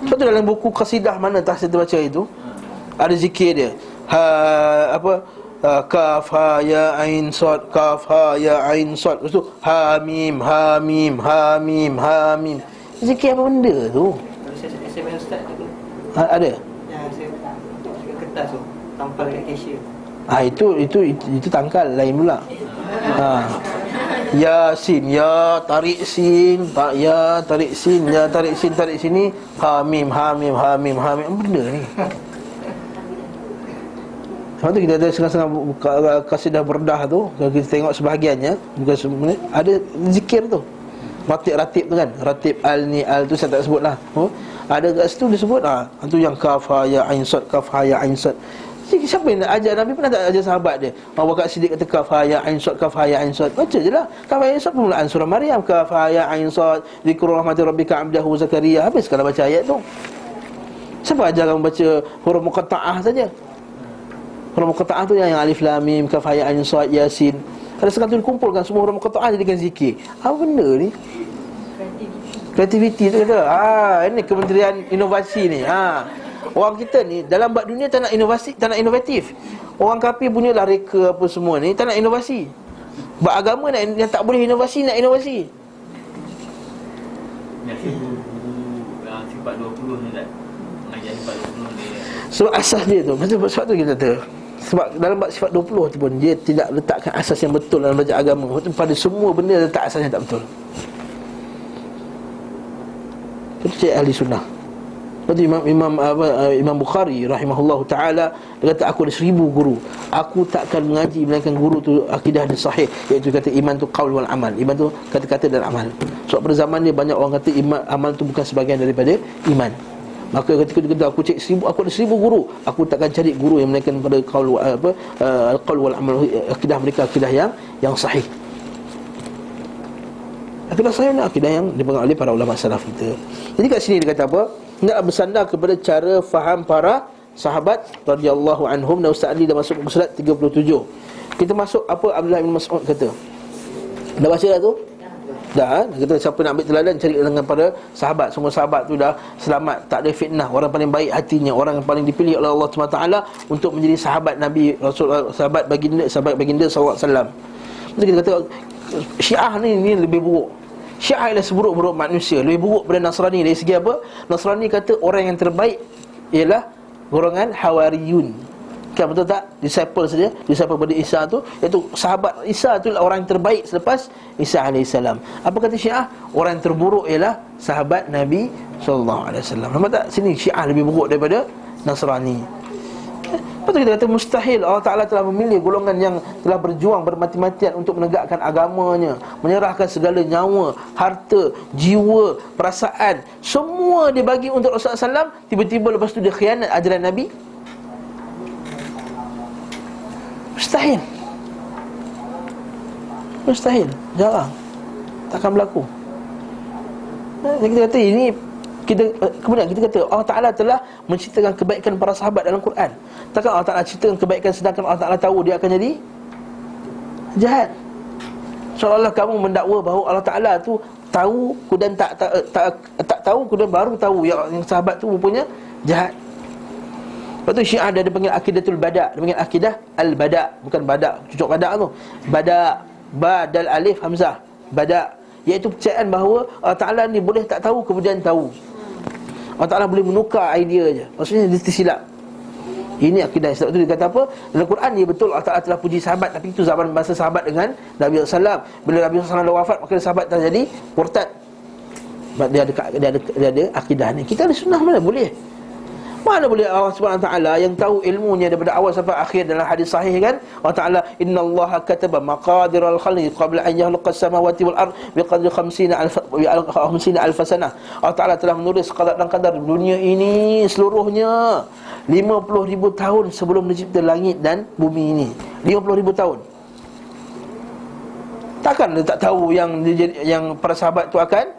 Speaker 1: Sebab tu dalam buku qasidah mana tak saya terbaca itu, ada zikir dia. Kaf, ha, ya, ain, sad. Kaf, ha, ya, ain, sad. Lepas tu ha mim, ha mim, ha mim, ha mim. Zikir apa benda tu?
Speaker 6: SMS ustaz tu.
Speaker 1: Ada?
Speaker 6: Ya, saya kertas tu tampal dekat cashier.
Speaker 1: Itu tangkal lain pula. Yasin, ya tarik sin, ya tarik sin, ya tarik sin, tarik sini, ha mim, ha mim, ha mim, ha mim. Apa benda ni? Sebab tu kita ada setengah-setengah kasidah berdah tu, kalau kita tengok sebahagiannya, bukan semuanya, ada zikir tu. Ratib tu kan, ratib al ni al tu saya tak sebut lah. Ada kat situ dia sebut tu yang kaf ha ya ain sad, kaf ha ya ain sad. Siapa yang nak ajar? Nabi pernah tak ajar sahabat dia? Abu Bakar Siddiq kata kaf ha ya ain sad, kaf ha ya ain sad. Baca je lah. Kaf ha ya ain sad permulaan surah Maryam, kaf ha ya ain sad, zikru rahmati rabbika 'abdahu Zakaria. Habis kalau baca ayat tu. Siapa ajar kamu baca huruf muqatta'ah saja? Huruf muqatta'ah tu yang alif lam mim, kaf ha ya ain sad, yasin. Ada sekali dikumpulkan semua huruf muqatta'ah jadikan zikir. Apa benda ni? Kreativiti tu kata. Ini Kementerian Inovasi ni. Orang kita ni dalam bab dunia tak nak inovasi, tak nak inovatif. Orang kafir punyalah reka apa semua ni, tak nak inovasi. Bab agama nak, yang tak boleh inovasi, nak inovasi.
Speaker 2: Biasa guru sifat 20 ni tak mengajar sifat 20 ni.
Speaker 1: Sebab asas dia tu, sebab tu kita kata, sebab dalam bab sifat 20 tu pun dia tidak letakkan asas yang betul dalam belajar agama. Pada semua benda letak asas yang tak betul. Itu cik ahli sunnah. Lepas tu Imam Bukhari rahimahullahu ta'ala, dia kata aku ada 1000 guru, aku takkan mengaji melainkan guru tu akidah dia sahih, iaitu kata iman tu qaul wal amal. Iman tu kata-kata dan amal. Sebab pada zaman dia banyak orang kata iman, amal tu bukan sebahagian daripada iman. Maka ketika aku cek 1000, aku ada 1000 guru, aku takkan cari guru yang melainkan pada qaul al-qaul wal amal, akidah mereka akidah yang sahih. Akidah sahih ni akidah yang dipegang oleh para ulama salaf kita. Jadi kat sini dia kata apa? Hendak bersandar kepada cara faham para sahabat radhiyallahu anhum. Dan Ustaz Ali dah masuk ke surat 37. Kita masuk apa Abdullah bin Mas'ud kata. Dah baca dah tu? Dah. Dia kata siapa nak ambil teladan cari dengan para sahabat. Semua sahabat tu dah selamat, tak ada fitnah. Orang paling baik hatinya, orang yang paling dipilih oleh Allah SWT untuk menjadi sahabat Nabi Rasul, sahabat baginda sallallahu alaihi wasallam. Jadi kita kata Syiah ni lebih buruk. Syiah ialah seburuk-buruk manusia, lebih buruk daripada Nasrani. Dari segi apa? Nasrani kata orang yang terbaik ialah golongan Hawariyun. Kan betul tak? Disciple saja, disciple pada Isa tu, iaitu sahabat Isa tu orang yang terbaik selepas Isa alaihissalam. Apa kata Syiah? Orang yang terburuk ialah sahabat Nabi sallallahu alaihi wasallam. Nampak tak? Sini Syiah lebih buruk daripada Nasrani. Lepas tu kita kata mustahil Allah Ta'ala telah memilih golongan yang telah berjuang bermati-matian untuk menegakkan agamanya, menyerahkan segala nyawa, harta, jiwa, perasaan, semua dia bagi untuk Rasulullah SAW. Tiba-tiba lepas tu dia khianat ajaran Nabi. Mustahil. Mustahil, jarang, takkan berlaku. Kita kata ini kemudian kita kata Allah Ta'ala telah menceritakan kebaikan para sahabat dalam Quran. Takkan Allah Ta'ala ceritakan kebaikan sedangkan Allah Ta'ala tahu dia akan jadi jahat. Seolah-olah kamu mendakwa bahawa Allah Ta'ala tu tahu kemudian tak tahu kemudian baru tahu yang sahabat tu rupanya jahat. Lepas tu Syiah dia panggil akidatul bada', dia panggil akidah al-bada', bukan bada', cucuk bada' tu. Bada', ba dal alif hamzah, bada', iaitu percayaan bahawa Allah Ta'ala ni boleh tak tahu kemudian tahu. Allah Ta'ala boleh menukar idea je. Maksudnya dia tersilap. Ini akidah. Sebab tu dia kata apa? Dalam Quran ni betul Allah Ta'ala telah puji sahabat, tapi itu zaman masa sahabat dengan Nabi SAW. Bila Nabi SAW dah wafat, maka sahabat telah jadi murtad. Sebab dia ada akidah ni. Kita ada sunnah mana boleh? Mana boleh Allah Subhanahu Wa Taala yang tahu ilmunya daripada awal sampai akhir dalam hadis sahih kan? Allah Taala innallaha kataba maqadiral khalqi qabla an yakhluqas samawati wal ard biqadri 50 alf sanah. Allah Taala telah menulis qada dan qadar dunia ini seluruhnya 50,000 tahun sebelum mencipta langit dan bumi ini. 50,000 tahun. Takkan dia tak tahu yang para sahabat tu akan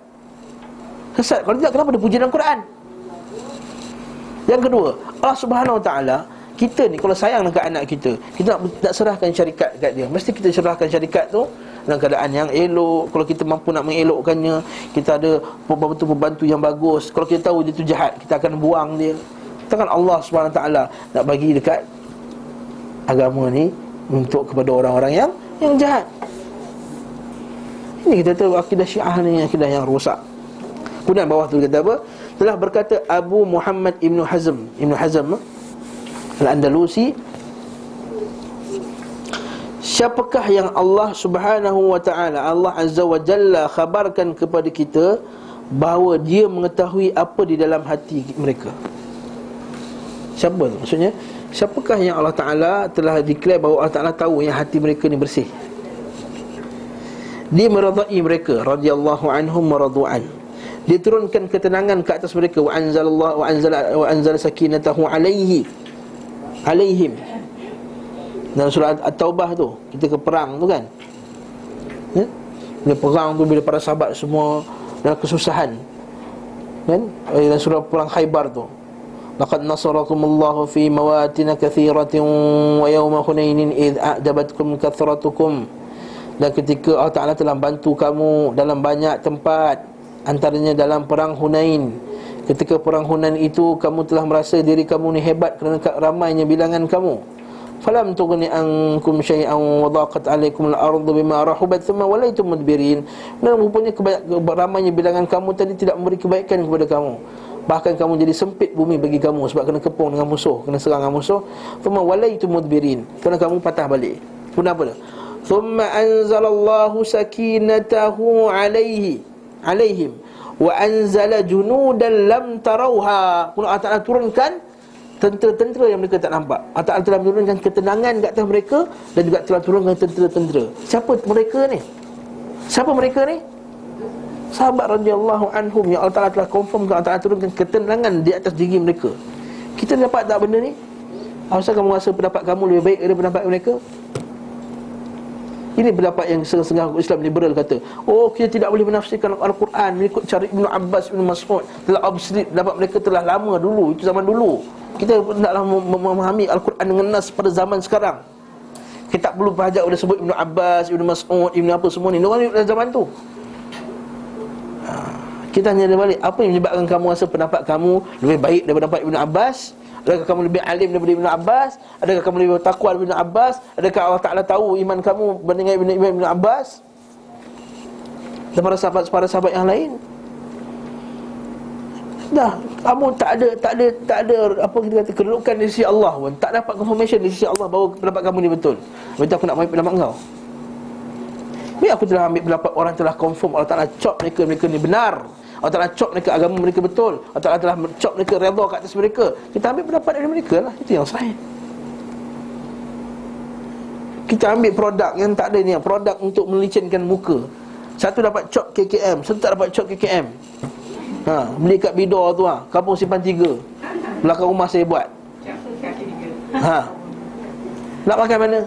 Speaker 1: sesat? Kalau tidak, kenapa dia puji dalam Quran? Yang kedua, Allah Subhanahu Wa Taala, kita ni kalau sayang dekat anak kita nak serahkan syarikat dekat dia. Mesti kita serahkan syarikat tu dalam keadaan yang elok. Kalau kita mampu nak mengelokkannya, kita ada pembantu yang bagus. Kalau kita tahu dia tu jahat, kita akan buang dia. Takkan Allah Subhanahu Wa Taala nak bagi dekat agama ni untuk kepada orang-orang yang jahat. Ini kita tahu akidah Syiah ni akidah yang rosak. Kemudian bawah tu kata apa? Telah berkata Abu Muhammad Ibn Hazm Al-Andalusi, siapakah yang Allah Subhanahu Wa Ta'ala, Allah Azza wa Jalla khabarkan kepada kita bahawa dia mengetahui apa di dalam hati mereka? Siapa tu? Maksudnya siapakah yang Allah Ta'ala telah declare bahawa Allah Ta'ala tahu yang hati mereka ni bersih? Dia meradai mereka, radhiyallahu anhum wa radu'an. Dia turunkan ketenangan ke atas mereka, wa anzala sakinatahu alaihim. Dalam surah At-Taubah tu, kita ke perang tu kan, ya? Bila perang tu, bila para sahabat semua dalam kesusahan kan, dalam surah perang Khaybar tu, laqad nasarakumullahu fi mawatin katsiratin wa yawma hunainin id a'jabatkum kathratukum. Dan ketika Allah Ta'ala telah bantu kamu dalam banyak tempat, antaranya dalam perang Hunain. Ketika perang Hunain itu kamu telah merasa diri kamu ni hebat kerana ramainya bilangan kamu. Falam tughni ankum syai'an wa daqat 'alaikum al-ardu bima rahubat thumma walaitum mudbirin. Dan rupanya ramainya bilangan kamu tadi tidak memberi kebaikan kepada kamu. Bahkan kamu jadi sempit bumi bagi kamu sebab kena kepung dengan musuh, kena serang dengan musuh. Thumma walaitum mudbirin. Kerana kamu patah balik. Kenapa dah? Thumma anzalallahu sakinatahu alaihim wa anzala junudan lam tarauha. Allah Ta'ala turunkan tentera-tentera yang mereka tak nampak. Allah Ta'ala telah menurunkan ketenangan ke atas mereka dan juga telah turunkan tentera-tentera. Siapa mereka ni? Siapa mereka ni? Sahabat radhiyallahu anhum yang Allah Ta'ala telah confirmkan, Allah Ta'ala turunkan ketenangan di atas diri mereka. Kita dapat tak benda ni? Apakah kamu rasa pendapat kamu lebih baik daripada pendapat mereka? Ini pendapat yang setengah Islam liberal kata, oh kita tidak boleh menafsirkan Al-Quran mengikut cara Ibn Abbas, Ibn Mas'ud, telah obsolete. Pendapat mereka telah lama dulu, itu zaman dulu. Kita hendaklah memahami Al-Quran dengan nas pada zaman sekarang. Kita tak perlu bahajak boleh sebut Ibn Abbas, Ibn Mas'ud, Ibn apa semua ni, orang pada zaman tu. Kita hanya balik, apa yang menyebabkan kamu rasa pendapat kamu lebih baik daripada pendapat Ibn Abbas? Adakah kamu lebih alim daripada Ibn Abbas? Adakah kamu lebih bertakwa daripada Ibn Abbas? Adakah Allah Ta'ala tahu iman kamu berbanding Ibn Abbas dan para sahabat yang lain? Dah, Kamu tak ada apa kita kata kedudukan di sisi Allah pun, tak dapat confirmation di sisi Allah bahawa pendapat kamu ni betul. Berarti aku nak ambil pendapat kau. Ni aku telah ambil pendapat orang telah confirm, Allah Ta'ala cop mereka ni benar, Allah Ta'ala cop mereka agama mereka betul, Allah Ta'ala telah cop mereka redha kat atas mereka. Kita ambil pendapat dari mereka lah. Itu yang sahih. Kita ambil produk yang tak ada ni, produk untuk melicinkan muka. Satu dapat cop KKM, satu tak dapat cop KKM. Beli kat Bidor tu Kampung Simpan 3, belakang rumah saya buat. Nak pakai mana?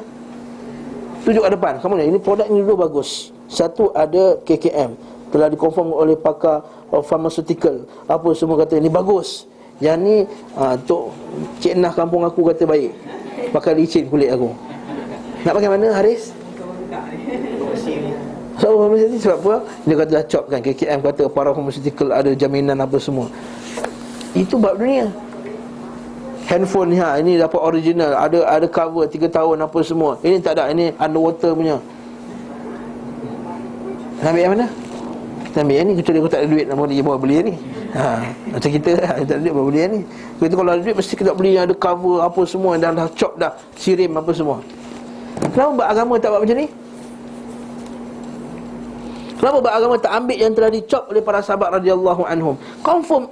Speaker 1: Tunjuk kat depan. Kamu ni, ini produk ni dulu bagus. Satu ada KKM, telah dikonfirm oleh pakar pharmaceutical, apa semua kata ni bagus. Yang ni Tok Cik Nah kampung aku kata baik, pakai licin kulit aku. Nak pakai mana Haris? So, sebab apa? Dia kata dah chop kan, KKM kata para pharmaceutical ada jaminan apa semua. Itu bab dunia. Handphone ni ini dapat original, ada cover 3 tahun apa semua. Ini tak ada, ini underwater punya. Nak ambil yang mana? Kita ambil yang ni, kecuali aku tak ada duit nak bawa beli yang ni. Macam kita tak ada duit bawa beli yang ni. Kita kalau ada duit mesti kita beli yang ada cover apa semua, dah chop dah, sirim apa semua. Kenapa agama tak buat macam ni? Kenapa beragama tak ambil yang telah dicop oleh para sahabat radhiyallahu anhum? Confirm,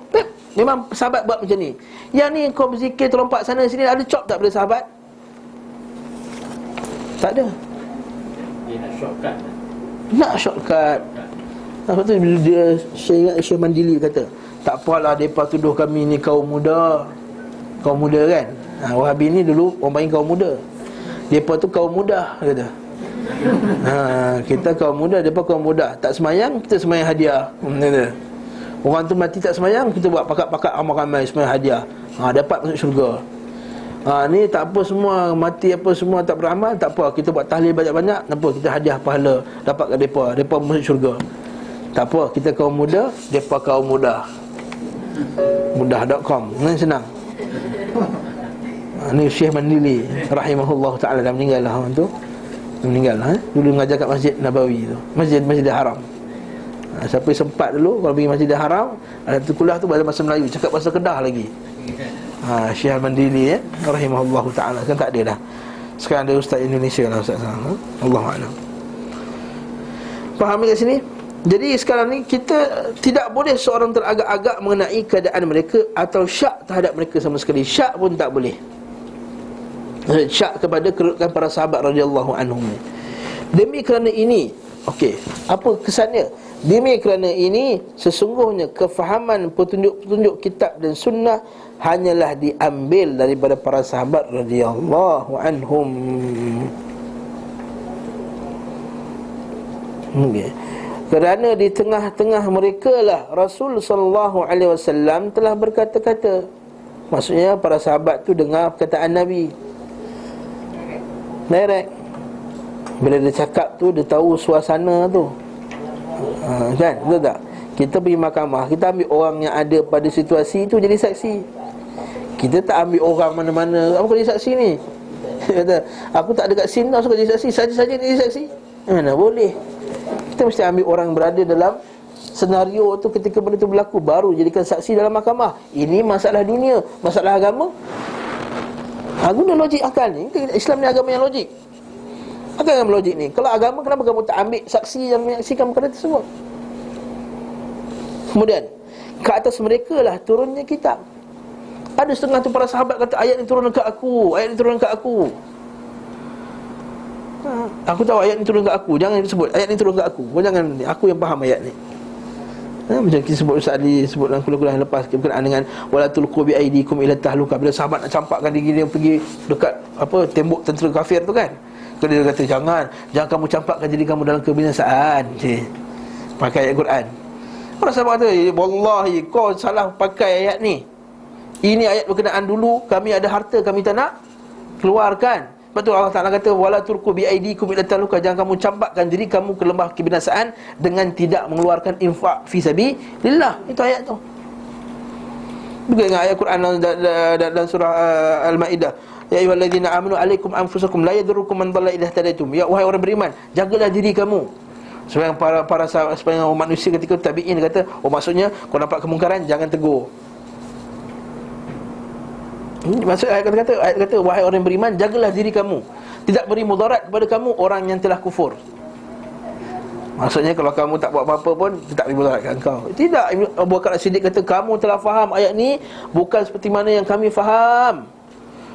Speaker 1: memang sahabat buat macam ni. Yang ni kau berzikir terlompat sana sini, ada cop tak pada sahabat? Tak ada.
Speaker 2: Dia nak shortcut.
Speaker 1: Nak shortcut. Lepas tu dia Syekh Mandili kata, tak apalah mereka tuduh kami ni kaum muda. Kaum muda kan? Wahabi ni dulu orang panggil kaum muda. Mereka tu kaum muda, kata. Kita kaum muda, mereka kaum muda. Tak semayang, kita semayang hadiah. Orang tu mati tak semayang, kita buat pakat-pakat amal ramai semayang hadiah. Dapat masuk syurga. Ni tak apa semua, mati apa semua tak beramal, tak apa, kita buat tahlil banyak-banyak, nampak kita hadiah pahala dapat kat mereka masuk syurga. Tak apa, kita kaum muda, mereka kaum muda. Mudah.com. Ini senang. Ni Syekh Mandili rahimahullah ta'ala, dah meninggal lah orang tu. Meninggal dulu mengajar kat Masjid Nabawi tu, Masjidil Haram. Siapa sempat dulu kalau pergi Masjidil Haram, ada tu kuliah tu bahasa Melayu, cakap bahasa Kedah lagi. Syekh Mandili rahimahullah ta'ala. Kan tak ada dah. Sekarang ada ustaz Indonesia lah, ustaz. Allahu a'lam. Faham kat sini? Jadi sekarang ni kita tidak boleh seorang teragak-agak mengenai keadaan mereka atau syak terhadap mereka sama sekali. Syak pun tak boleh. Syak kepada kedudukan para sahabat radhiyallahu anhum. Demi kerana ini, okey, apa kesannya? Demi kerana ini sesungguhnya kefahaman petunjuk-petunjuk kitab dan sunnah hanyalah diambil daripada para sahabat radhiyallahu anhum. Okay. Kerana di tengah-tengah mereka lah Rasul sallallahu alaihi wasallam telah berkata-kata. Maksudnya para sahabat tu dengar perkataan Nabi direct. Bila dia cakap tu, dia tahu suasana tu. Kan, betul tak? Kita pergi mahkamah, kita ambil orang yang ada pada situasi itu jadi saksi. Kita tak ambil orang mana-mana, apa kau jadi saksi ni? Kata, aku tak ada kat sini, aku jadi saksi, saja-saja dia jadi saksi. Mana boleh. Kita mesti ambil orang berada dalam senario tu ketika benda tu berlaku, baru jadikan saksi dalam mahkamah. Ini masalah dunia, masalah agama. Guna logik akal ni. Islam ni agama yang logik. Agama yang logik ni. Kalau agama, kenapa kamu tak ambil saksi yang menyaksikan perkara tersebut? Kemudian ke atas mereka lah turunnya kitab. Ada setengah tu para sahabat kata, ayat ni turun dekat aku, ayat ni turun dekat aku. Aku tahu ayat ni turun dekat aku, jangan disebut ayat ni turun dekat aku. Jangan, aku yang faham ayat ni. Macam kita sebut Ustaz Ali sebut dalam kuliah yang lepas berkenaan dengan wala tulqu bi aidikum ila tahlukah. Bila sahabat nak campakkan diri dia pergi dekat apa tembok tentera kafir tu kan, kalau dia kata jangan kamu campakkan diri kamu dalam kebinasaan. Pakai ayat Quran. Orang sahabat kata, wallahi kau salah pakai ayat ni. Ini ayat berkenaan dulu, kami ada harta kami tak nak keluarkan. Betul, Allah Ta'ala kata wala turku bi aidikum ila taluka, jangan kamu campakkan diri kamu ke lembah kebinasaan dengan tidak mengeluarkan infak fi sabilillah. Itu ayat tu. Juga dengan ayat Quran dalam surah Al-Maidah, ya ayyuhallazina amanu alaikum anfusakum la yadurrukum man dhalla idza hadaitum. Ya wahai orang beriman, jagalah diri kamu. Sebagian para sebagian manusia ketika tabi'in kata, oh maksudnya kau nampak kemungkaran jangan tegur. Maksud ayat kata wahai orang yang beriman, jagalah diri kamu, tidak beri mudarat kepada kamu orang yang telah kufur. Maksudnya kalau kamu tak buat apa-apa pun tak beri mudarat kat kau. Tidak, Abu Bakar As-Siddiq kata kamu telah faham ayat ni bukan seperti mana yang kami faham.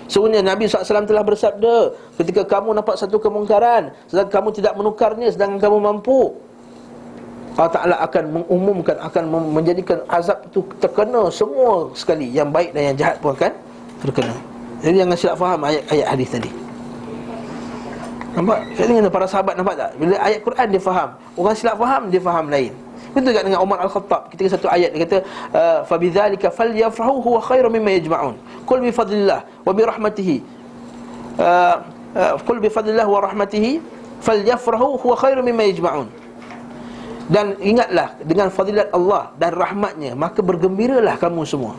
Speaker 1: Sebenarnya Nabi SAW telah bersabda, ketika kamu nampak satu kemungkaran sedangkan kamu tidak menukarnya, sedangkan kamu mampu, Allah Ta'ala akan mengumumkan, akan menjadikan azab itu terkena semua sekali, yang baik dan yang jahat pun akan terkena. Jadi jangan silap faham ayat hadis tadi. Nampak? Kata para sahabat, nampak tak? Bila ayat Quran dia faham, orang silap faham, dia faham lain. Betul tak dengan Umar Al-Khattab ketika satu ayat dia kata fa bidzalika falyafrahu huwa khairum mimma yajma'un. Qul bi fadlillah wa bi rahmatihi qul bi fadlillah wa rahmatihi falyafrahu huwa khairum mimma yajma'un. Dan ingatlah dengan fadilat Allah dan rahmatnya, maka bergembiralah kamu semua.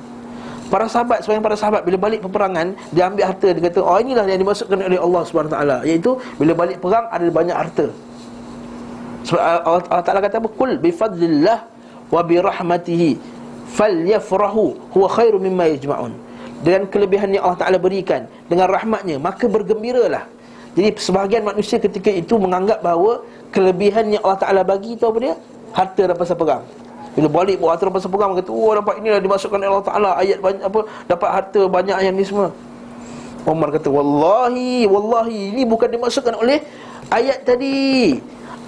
Speaker 1: Para sahabat, sebagian para sahabat bila balik peperangan, dia ambil harta, dia kata oh inilah yang dimasukkan oleh Allah SWT, iaitu bila balik perang ada banyak harta. Sebab Allah Ta'ala kata apa? Qul bifadlillah wa birahmatihi falyafrahu huwa khairu mimma yajma'un. Dengan kelebihan yang Allah Ta'ala berikan, dengan rahmatnya, maka bergembiralah. Jadi sebahagian manusia ketika itu menganggap bahawa kelebihan yang Allah Ta'ala bagi itu apa dia? Harta dapat pasal perang. Bila balik bawa harta dapat pasal perang, kata oh dapat inilah dimasukkan oleh Allah Ta'ala, ayat banyak apa, dapat harta banyak yang ni semua. Umar kata wallahi ini bukan dimasukkan oleh ayat tadi.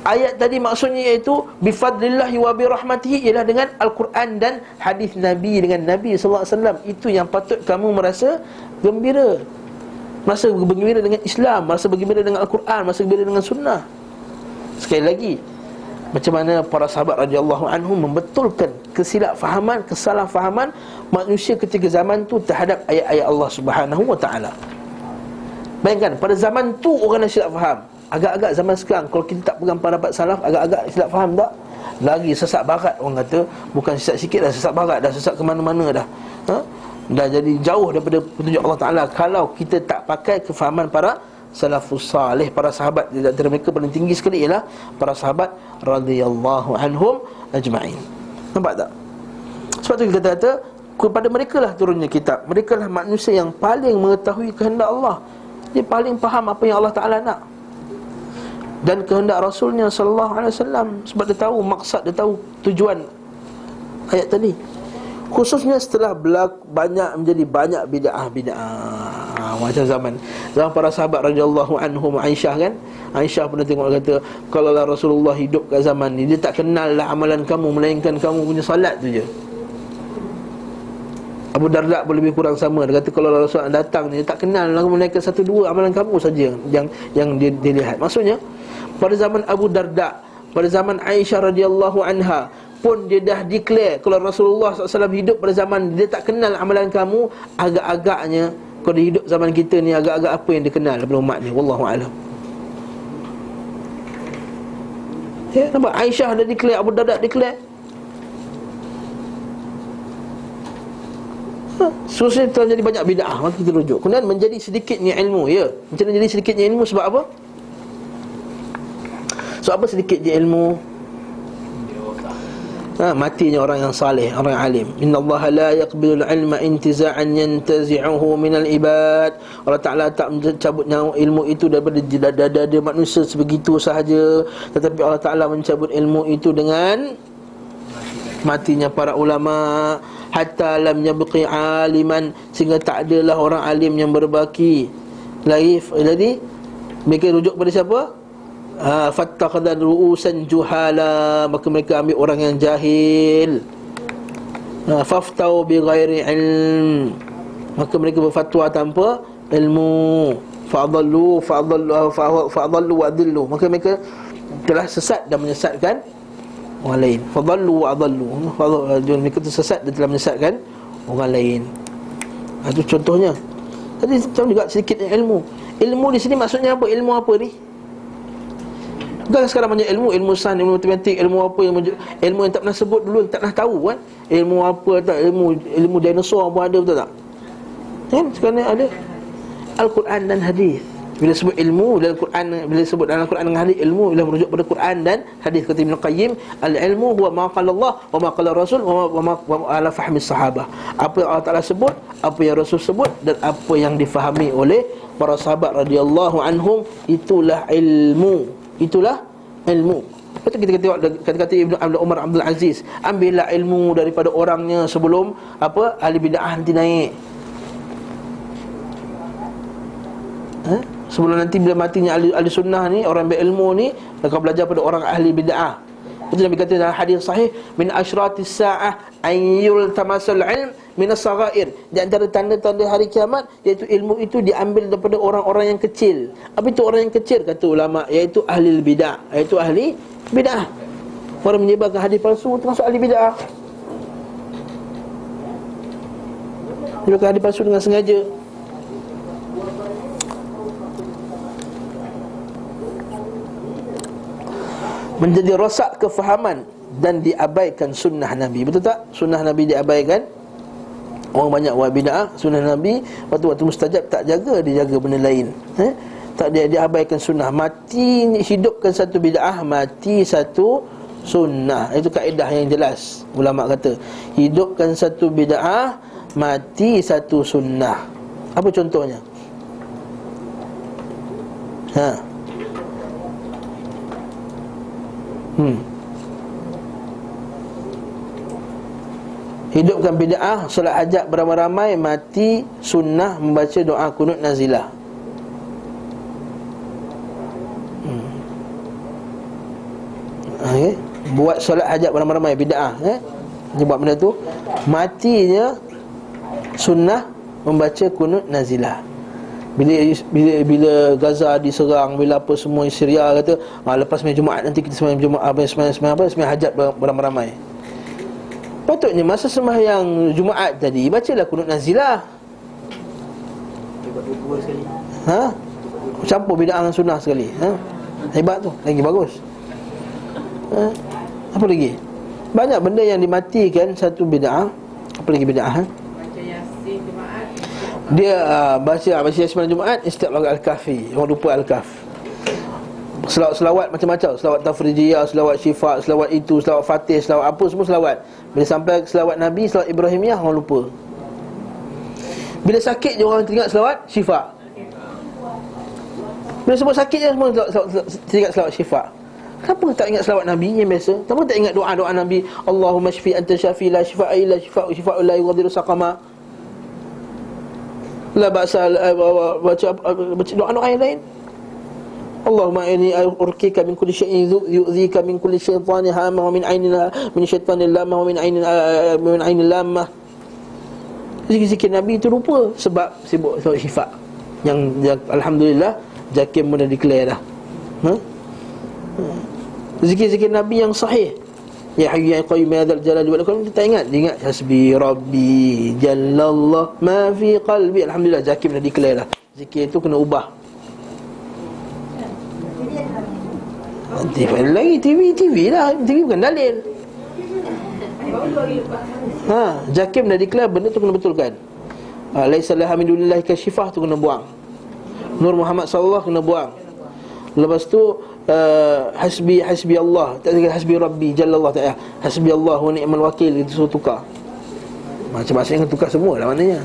Speaker 1: Ayat tadi maksudnya iaitu bifadlillahi wa birahmatihi, ialah dengan Al-Quran dan hadis Nabi, dengan Nabi SAW. Itu yang patut kamu merasa gembira. Merasa bergembira dengan Islam, merasa bergembira dengan Al-Quran, merasa bergembira dengan sunnah. Sekali lagi, macam mana para sahabat radhiyallahu anhum membetulkan kesilapfahaman, kesalahfahaman manusia ketika zaman tu terhadap ayat-ayat Allah Subhanahu wa taala. Bayangkan pada zaman tu orang dah silap faham. Agak-agak zaman sekarang kalau kita tak pegang pendapat salaf, agak-agak silap faham tak? Lagi sesat barat, orang kata. Bukan sesat sikit dah, sesat barat dah, sesat ke mana-mana dah. Dah jadi jauh daripada petunjuk Allah Ta'ala kalau kita tak pakai kefahaman para salafus salih, para sahabat. Di antara mereka paling tinggi sekali ialah para sahabat radhiyallahu anhum ajma'in. Nampak tak? Sebab tu kita kata kepada mereka lah turunnya kitab. Mereka lah manusia yang paling mengetahui kehendak Allah. Dia paling faham apa yang Allah Ta'ala nak dan kehendak Rasulnya sallallahu alaihi wasallam. Sebab dia tahu maksud, dia tahu tujuan ayat tadi. Khususnya setelah menjadi banyak bid'ah. Macam zaman para sahabat radhiyallahu anhum, Aisyah kan, Aisyah pernah tengok, kata kalau Rasulullah hidup kat zaman ni, dia tak kenal lah amalan kamu melainkan kamu punya salat tu je. Abu Darda pun lebih kurang sama. Dia kata kalau Rasulullah datang ni, dia tak kenal lah melainkan satu dua amalan kamu saja yang dia lihat. Maksudnya pada zaman Abu Darda, pada zaman Aisyah radhiyallahu anha pun dia dah declare kalau Rasulullah SAW hidup pada zaman dia tak kenal amalan kamu. Agak-agaknya kalau dia hidup zaman kita ni, agak-agak apa yang dia kenal daripada umat ni, wallahu a'lam. Ya, nampak? Aisyah dah declare, Abu Darda declare. Seterusnya telah jadi banyak bid'ah. Maka kita rujuk. Kemudian menjadi sedikitnya ilmu. Ya, macam mana jadi sedikitnya ilmu? Sebab apa? Sebab apa sedikitnya ilmu? Matinya orang yang saleh, orang yang alim. Innallaha la yaqbilul ilma intiza'an yantazi'uhu minal ibad. Allah Ta'ala tak mencabut nyawa ilmu itu daripada dada manusia sebegitu sahaja, tetapi Allah Ta'ala mencabut ilmu itu dengan matinya para ulama. Hatta lam yabqi aliman, sehingga tak adalah orang alim yang berbaki lagi. Jadi mereka rujuk pada siapa? Fattakhadha ru'usan juhala, maka mereka ambil orang yang jahil. Faftau bighairi ilm, maka mereka berfatwa tanpa ilmu. Fa'adallu wa adillu, maka mereka telah sesat dan menyesatkan orang lain. Fadallu wa adallu, mereka tersesat dan telah menyesatkan orang lain. Itu contohnya. Tadi macam juga sedikit ilmu. Ilmu di sini maksudnya apa? Ilmu apa ni? Bukan sekarang banyak ilmu sains, ilmu matematik, ilmu apa ilmu yang tak pernah sebut dulu, tak pernah tahu kan? Ilmu apa tak, ilmu dinosaur pun ada, betul tak? Kan sekarang ada Al-Quran dan hadis. Bila sebut ilmu dalam Quran, bila sebut dalam Quran dengan hadis, ilmu ialah merujuk pada Quran dan hadis. Kata Ibn Qayyim, al-ilmu huwa ma qala Allah wa ma qala Rasul wa ma ala fahmi sahabah. Apa yang Allah Taala sebut, apa yang Rasul sebut, dan apa yang difahami oleh para sahabat radhiyallahu anhum, itulah ilmu. Itulah ilmu. Lepas tu kita tengok kata-kata Ibn Umar Abdul Aziz, ambillah ilmu daripada orangnya sebelum apa ahli bid'ah nanti naik. Sebelum nanti bila matinya ahli sunnah ni, orang berilmu ni, kau belajar pada orang ahli bid'ah. Itu Nabi kata dalam hadis sahih, min asyratis sa'ah an yultamasul ilm min as-saghair. Di antara tanda-tanda hari kiamat, iaitu ilmu itu diambil daripada orang-orang yang kecil. Apa itu orang yang kecil? Kata ulama, iaitu ahli bid'ah, iaitu ahli bid'ah. Orang menyebarkan hadis palsu termasuk ahli bid'ah. Menyebarkan hadis palsu dengan sengaja. Menjadi rosak kefahaman dan diabaikan sunnah Nabi. Betul tak? Sunnah Nabi diabaikan. Orang banyak buat bid'ah sunnah Nabi, waktu-waktu mustajab tak jaga, dia jaga benda lain. Tak dia abaikan sunnah. Mati hidupkan satu bid'ah, mati satu sunnah. Itu kaedah yang jelas. Ulama kata, hidupkan satu bid'ah, mati satu sunnah. Apa contohnya? Hidupkan bid'ah, solat hajat beramai-ramai, mati sunnah membaca doa kunut nazilah. Buat solat hajat beramai-ramai, bid'ah. Dia buat benda tu, matinya sunnah membaca kunut nazilah. Bila Gaza diserang, bila apa semua Syria kata, lepas sembahyang Jumaat nanti kita sembahyang Jumaat, sembahyang hajat beramai-ramai. Patutnya masa sembahyang Jumaat tadi bacalah kunut nazilah.
Speaker 6: Buat dua sekali.
Speaker 1: Campur bid'ah dengan sunnah sekali. Hebat tu, lagi bagus. Apa lagi? Banyak benda yang dimatikan satu bid'ah. Apa lagi bid'ah?
Speaker 4: Baca Yasin Jumaat.
Speaker 1: Dia baca Yasin Jumaat setiap rakaat Al-Kahfi. Orang lupa Al-Kahf. Selawat macam-macam, selawat tafrijiyah, selawat syifa, selawat itu, selawat fatih, selawat apa semua selawat. Bila sampai selawat Nabi, selawat Ibrahimiyah, orang lupa. Bila sakit je orang teringat selawat syifa. Bila semua sakit je semua teringat selawat syifa. Kenapa tak ingat selawat Nabi yang biasa? Kenapa tak ingat doa-doa Nabi? Allahumma shfi anta syafi la shifa'a illa shifa'u la yughadiru saqama. La ba'sa, baca doa-doa yang lain. Allahumma inni urkika min kulli syai'in yu'dhika min kulli syaitanin hamma wa min syaitanil lamma wa min ainil lamma. Zikir-zikir Nabi itu lupa sebab sibuk selawat syifa. Yang alhamdulillah JAKIM pun dah declare dah. Zikir-zikir Nabi yang sahih, ya hayyu ya qayyum ya dzal jalali wal ikram, kita ingat. Dia ingat hasbi rabbi jallallah ma fi qalbi. Alhamdulillah JAKIM dah declare dah. Zikir itu kena ubah. TV lagi, TV lah. TV bukan dalil. JAKIM dah declare benda tu kena betulkan. Laisa laha min dunillahi kasyifah tu kena buang. Nur Muhammad sallallahu kena buang. Lepas tu hasbi Allah, tak ada hasbi rabbi jallallah, tak ya. Hasbi Allah wa ni'mal wakil, itu suruh tukar. Macam-macam yang tukar semua lah maknanya.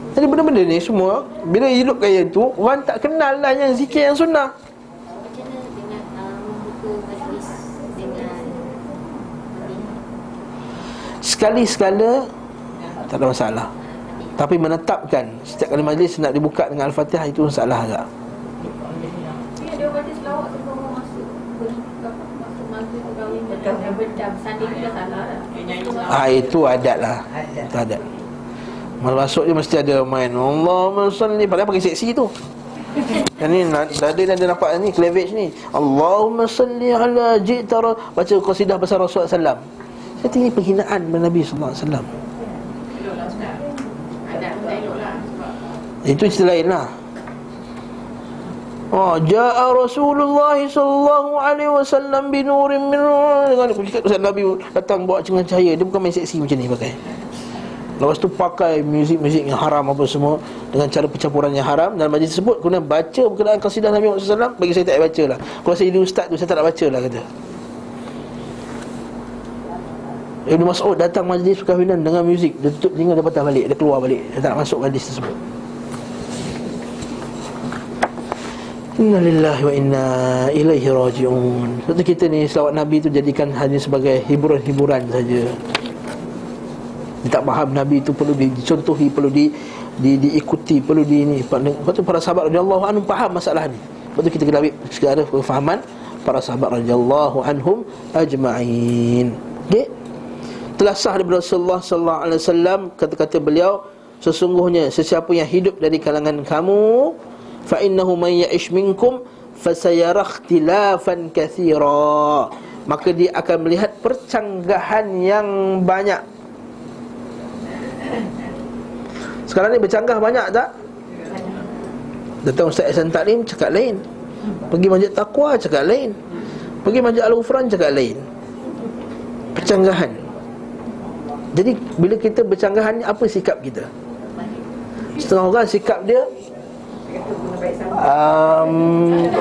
Speaker 1: Jadi benda-benda ni semua bila hidup gaya tu, orang tak kenal lah yang zikir yang sunnah.
Speaker 3: Macam mana dengan membuka majlis dengan
Speaker 1: Sekali-sekala tak ada masalah. Tapi menetapkan setiap kali majlis nak dibuka dengan Al-Fatihah, itu masalah agak.
Speaker 3: dia baca selawat tu baru masuk maghrib tu kahwin berdam sanding juga salah lah.
Speaker 1: Itu adat lah. Itu adat. Malam masuk je mesti ada main Allahumma salli, padahal pakai seksi tu. Yang ni ada nampak ni cleavage ni. Allahumma salli ala ji'tara, baca qasidah pasal Rasulullah sallam. Saya tinggi penghinaan kepada Nabi sallallahu alaihi wasallam. Itu cerita lain lah. Ja'a Rasulullah sallallahu alaihi wasallam binurin min, dengan Nabi datang bawa dengan cahaya. Dia bukan main seksi macam ni pakai. Lepas tu pakai muzik-muzik yang haram apa semua, dengan cara pencampuran yang haram. Dalam majlis tersebut kemudian baca berkenaan qasidah Nabi Muhammad SAW. Bagi saya tak payah baca lah. Kalau saya jadi ustaz tu, saya tak nak baca lah, kata. Ibn Mas'ud datang majlis perkahwinan dengan muzik, dia tutup telinga, dia patah balik, dia keluar balik, dia tak nak masuk majlis tersebut. Inna lillahi wa inna ilaihi raji'un. Sebab tu kita ni selawat Nabi tu jadikan hanya sebagai hiburan-hiburan saja. Dia tak faham Nabi tu perlu dicontohi, perlu diikuti, perlu di ini. Lepas tu para sahabat radhiyallahu anhum faham masalah ni. Lepas tu kita kena ambil segala kefahaman para sahabat radhiyallahu anhum ajma'in. Okey. Telah sah daripada Rasulullah sallallahu alaihi wasallam kata-kata beliau, sesungguhnya sesiapa yang hidup dari kalangan kamu, fa innahu man ya'ish minkum fasayara ikhtilafan katsira, maka dia akan melihat percanggahan yang banyak. Sekarang ni bercanggah banyak tak? Datang Ustaz Ihsan Taklim cakap lain, pergi Masjid Taqwa cakap lain, pergi Masjid Al-Ghufran cakap lain. Percanggahan. Jadi bila kita bercanggahan ni, apa sikap kita? Setengah orang sikap dia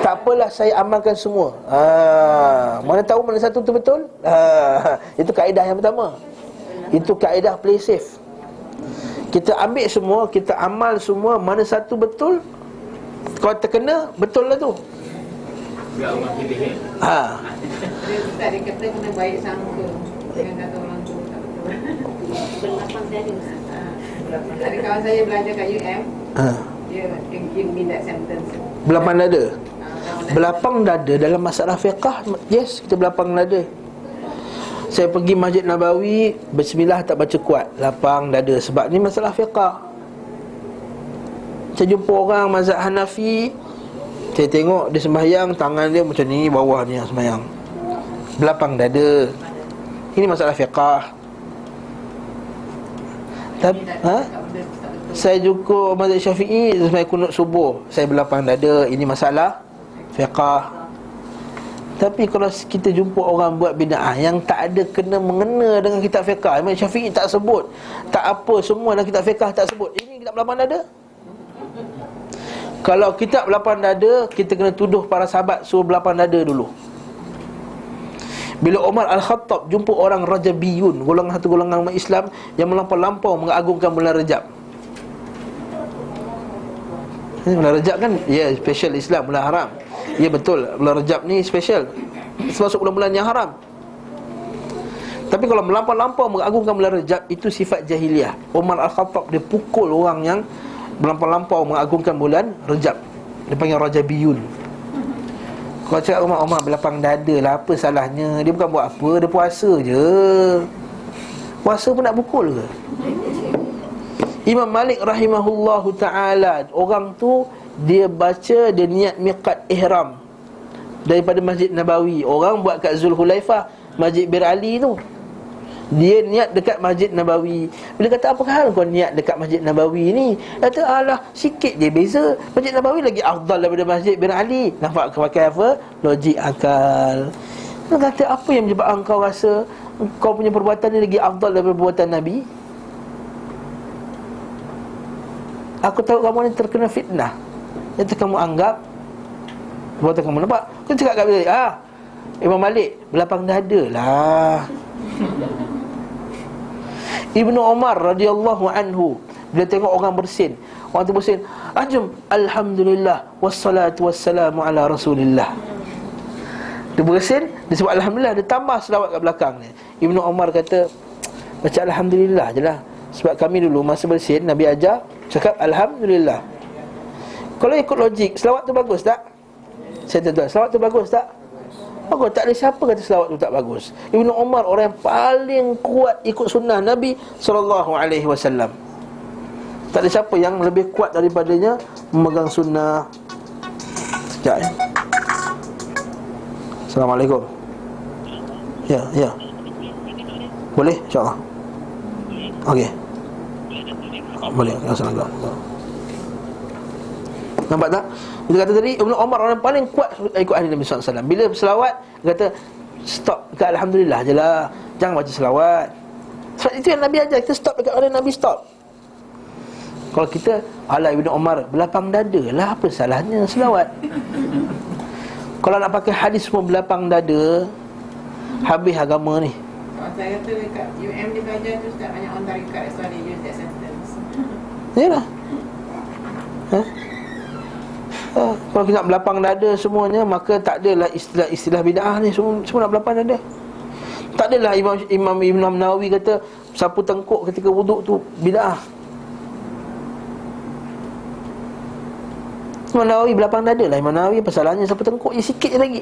Speaker 1: tak apalah, saya amalkan semua. Mana tahu mana satu tu betul? Itu kaedah yang pertama. Itu kaedah play safe. Kita ambil semua, kita amal semua, mana satu betul, kalau terkena, betul lah tu.
Speaker 2: Biar orang pilih.
Speaker 4: Ustaz dia kata kena baik sangka. Jangan kata orang tu tak betul. Berlapang dada. Ada kawan saya belajar kat UM. Dia give me that sentence.
Speaker 1: Belapang dada. Belapang dada dalam masalah fiqah, yes, kita belapang dada. Saya pergi Masjid Nabawi, bismillah tak baca kuat, lapang dada. Sebab ni masalah fiqah. Saya jumpa orang mazhab Hanafi, saya tengok dia sembahyang, tangan dia macam ni, bawah ni yang sembahyang, belapang dada. Ini masalah fiqah. Saya jumpa mazhab Syafi'i, saya kunut subuh, saya belapang dada. Ini masalah fiqah. Tapi kalau kita jumpa orang buat bid'ah yang tak ada kena-mengena dengan kitab fiqah, Imam Syafi'i tak sebut, tak apa, semua dalam kitab fiqah tak sebut, ini kitab belapang dada. Kalau kitab belapang dada, kita kena tuduh para sahabat suruh belapang dada dulu. Bila Umar Al-Khattab jumpa orang Rajabiyun, golongan satu golongan umat Islam yang melampau-lampau mengagungkan bulan Rajab. Bulan Rajab kan, ya, special Islam, bulan haram. Ya betul, bulan Rajab ni special, termasuk bulan-bulan yang haram. Tapi kalau melampau-lampau mengagungkan bulan Rajab, itu sifat jahiliah. Umar Al-Khattab dia pukul orang yang melampau-lampau mengagungkan bulan Rajab. Dia panggil Rajabiyun. Kalau cakap Umar belapang dada lah, apa salahnya? Dia bukan buat apa, dia puasa je. Puasa pun nak pukul ke? Imam Malik rahimahullahu ta'ala, orang tu dia baca, dia niat miqat ihram daripada Masjid Nabawi. Orang buat kat Zulhulaifah, Masjid Bir Ali tu, dia niat dekat Masjid Nabawi. Bila kata apa hal kau niat dekat Masjid Nabawi ni? Kata alah, sikit je beza. Masjid Nabawi lagi afdal daripada Masjid Bir Ali. Nampak pakai apa? Logik akal. Dia kata apa yang menyebabkan kau rasa kau punya perbuatan ni lagi afdal daripada perbuatan Nabi? Aku tahu kamu ni terkena fitnah. Itu kamu anggap perbuatan kamu, nampak? Kau cakap kat dia, Imam Malik belapang dada lah. Ibnu Umar radhiyallahu anhu, dia tengok orang bersin, orang tu bersin, ajum alhamdulillah wassalatu wassalamu ala rasulillah. Dia bersin, dia sebut alhamdulillah, dia tambah selawat kat belakang ni. Ibnu Umar kata, baca alhamdulillah je lah. Sebab kami dulu masa bersin, Nabi ajar cakap alhamdulillah. Kalau ikut logik, selawat tu bagus tak? Saya tuan-tuan, selawat tu bagus tak? Bagus. Tak ada siapa kata selawat tu tak bagus. Ibnu Umar orang yang paling kuat ikut sunnah Nabi SAW. Tak ada siapa yang lebih kuat daripadanya memegang sunnah. Sekejap ya. Assalamualaikum. Ya. Boleh? InsyaAllah. Okey. Boleh. Assalamualaikum. Nampak tak? Dia kata tadi Ibnu Umar orang paling kuat ikut ahli Nabi SAW. Bila berselawat, dia kata stop ke alhamdulillah je lah, jangan baca selawat. Sebab itu yang Nabi ajar, kita stop dekat mana Nabi stop. Kalau kita ala Ibn Umar belapang dada lah, apa salahnya selawat? Kalau nak pakai hadis semua belapang dada, habis agama ni.
Speaker 4: Kalau saya tu dekat UM dia belajar tu Ustaz, banyak orang tarikat, so they use that sentence.
Speaker 1: Yalah. Kalau kita nak belapang dada semuanya, maka tak adalah istilah bid'ah ni. Semua nak belapang dada. Tak adalah Imam Ibn Nawawi kata sapu tengkuk ketika wuduk tu bid'ah. Imam Nawawi belapang dada lah. Imam Nawawi apa salahnya sapu tengkuk je sikit je lagi.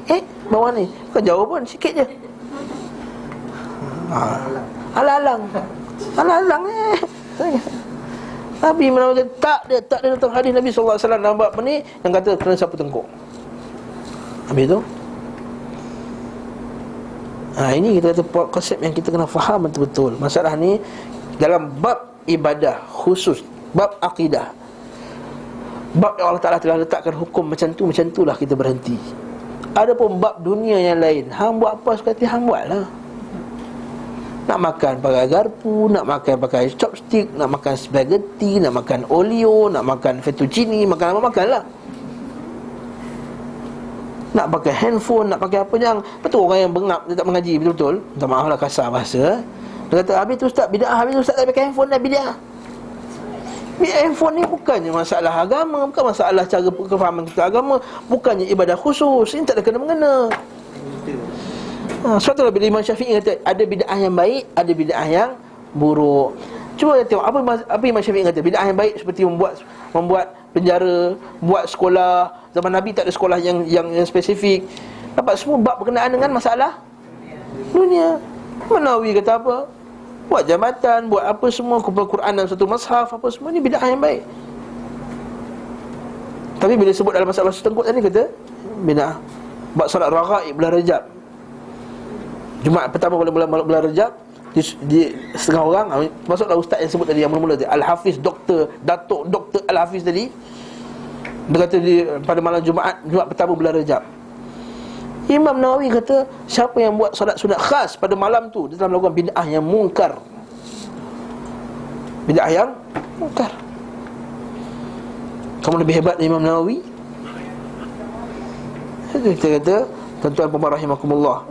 Speaker 1: Bawah ni bukan jauh pun, sikit je. Alang-alang Nabi Imam Nawawi tak ada datang hadis Nabi SAW dalam bab ni yang kata kena sapu tengkuk. Habis tu ini kita kata konsep yang kita kena faham betul-betul. Masalah ni dalam bab ibadah khusus, bab akidah, bab yang Allah Ta'ala telah letakkan hukum macam tu lah kita berhenti. Adapun bab dunia yang lain, hang buat apa suka hati hang buat lah. Nak makan pakai garpu, nak makan pakai chopstick, nak makan spaghetti, nak makan olio, nak makan fettuccine, makan apa makan lah. Nak pakai handphone, nak pakai apa yang betul, orang yang bengap, dia tak mengaji betul-betul. Minta maaf lah kasar bahasa. Dia kata habis tu Ustaz bid'ah, habis tu Ustaz tak pakai handphone dah bid'ah. Handphone ni bukannya masalah agama, bukan masalah cara kefahaman kita agama, bukannya ibadah khusus. Ini tak ada kena-mengena. Sebab tu bila Imam Syafi'i kata ada bid'ah yang baik, ada bid'ah yang buruk. Cuba tengok apa Imam Syafi'i kata. Bid'ah yang baik seperti membuat penjara, buat sekolah. Zaman Nabi tak ada sekolah yang spesifik. Dapat semua bab berkenaan dengan masalah dunia. Nawawi kata apa? Buat jambatan, buat apa semua, kumpul Quran dalam satu mushaf, apa semua ni bid'ah yang baik. Tapi bila sebut dalam masalah setengkut tadi kata bid'ah. Buat solat raghaib bulan Rajab, Jumaat pertama bulan Rajab, di setengah orang, masuklah ustaz yang sebut tadi yang mula-mula tadi, Al-Hafiz Datuk Doktor Al-Hafiz tadi. Dia kata pada malam Jumaat pertama bulan Rajab, Imam Nawawi kata siapa yang buat solat sunat khas pada malam tu, dia telah melakukan bid'ah yang mungkar. Bid'ah yang mungkar. Kamu lebih hebat dari Imam Nawawi. Itu kita kata, tuan-tuan puan rahimakumullah,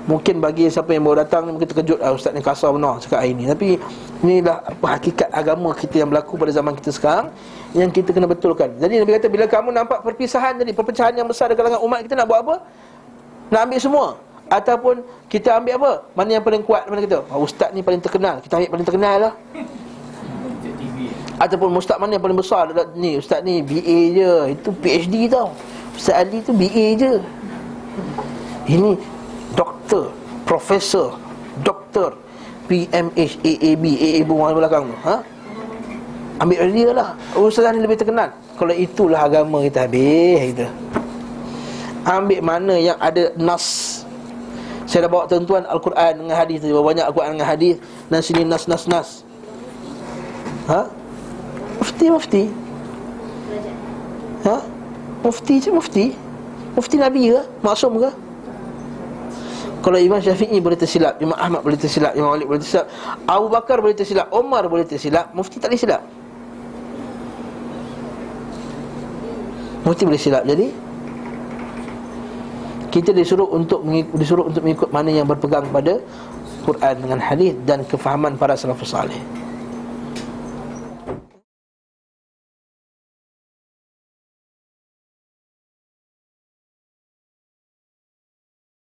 Speaker 1: mungkin bagi siapa yang baru datang mungkin terkejut, ustaz ni kasar benar cakap hari ni. Tapi inilah apa hakikat agama kita yang berlaku pada zaman kita sekarang, yang kita kena betulkan. Jadi Nabi kata bila kamu nampak perpisahan tadi, perpecahan yang besar di kalangan umat kita, nak buat apa? Nak ambil semua? Ataupun kita ambil apa? Mana yang paling kuat? Mana kita? Ustaz ni paling terkenal, kita ambil paling terkenal lah. Ataupun ustaz mana yang paling besar? Ni ustaz ni BA je, itu PhD tau. Ustaz Ali tu BA je. Ini doktor, profesor, doktor, PMH, AAB, AAB orang belakang tu, ambil dia lah. Ustaz ni lebih terkenal. Kalau itulah agama kita, habis kita. Ambil mana yang ada nas. Saya dah bawa tuan-tuan Al-Quran dengan hadis tadi, banyak Al-Quran dengan hadis, dan sini nas. Mufti. Mufti Nabi ke? Maksum ke? Kalau Imam Syafi'i boleh tersilap, Imam Ahmad boleh tersilap, Imam Malik boleh tersilap, Abu Bakar boleh tersilap, Umar boleh tersilap, Mufti tak boleh silap. Mufti boleh silap. Jadi kita disuruh untuk mengikut mana yang berpegang pada Quran dengan hadis dan kefahaman para salafus salih.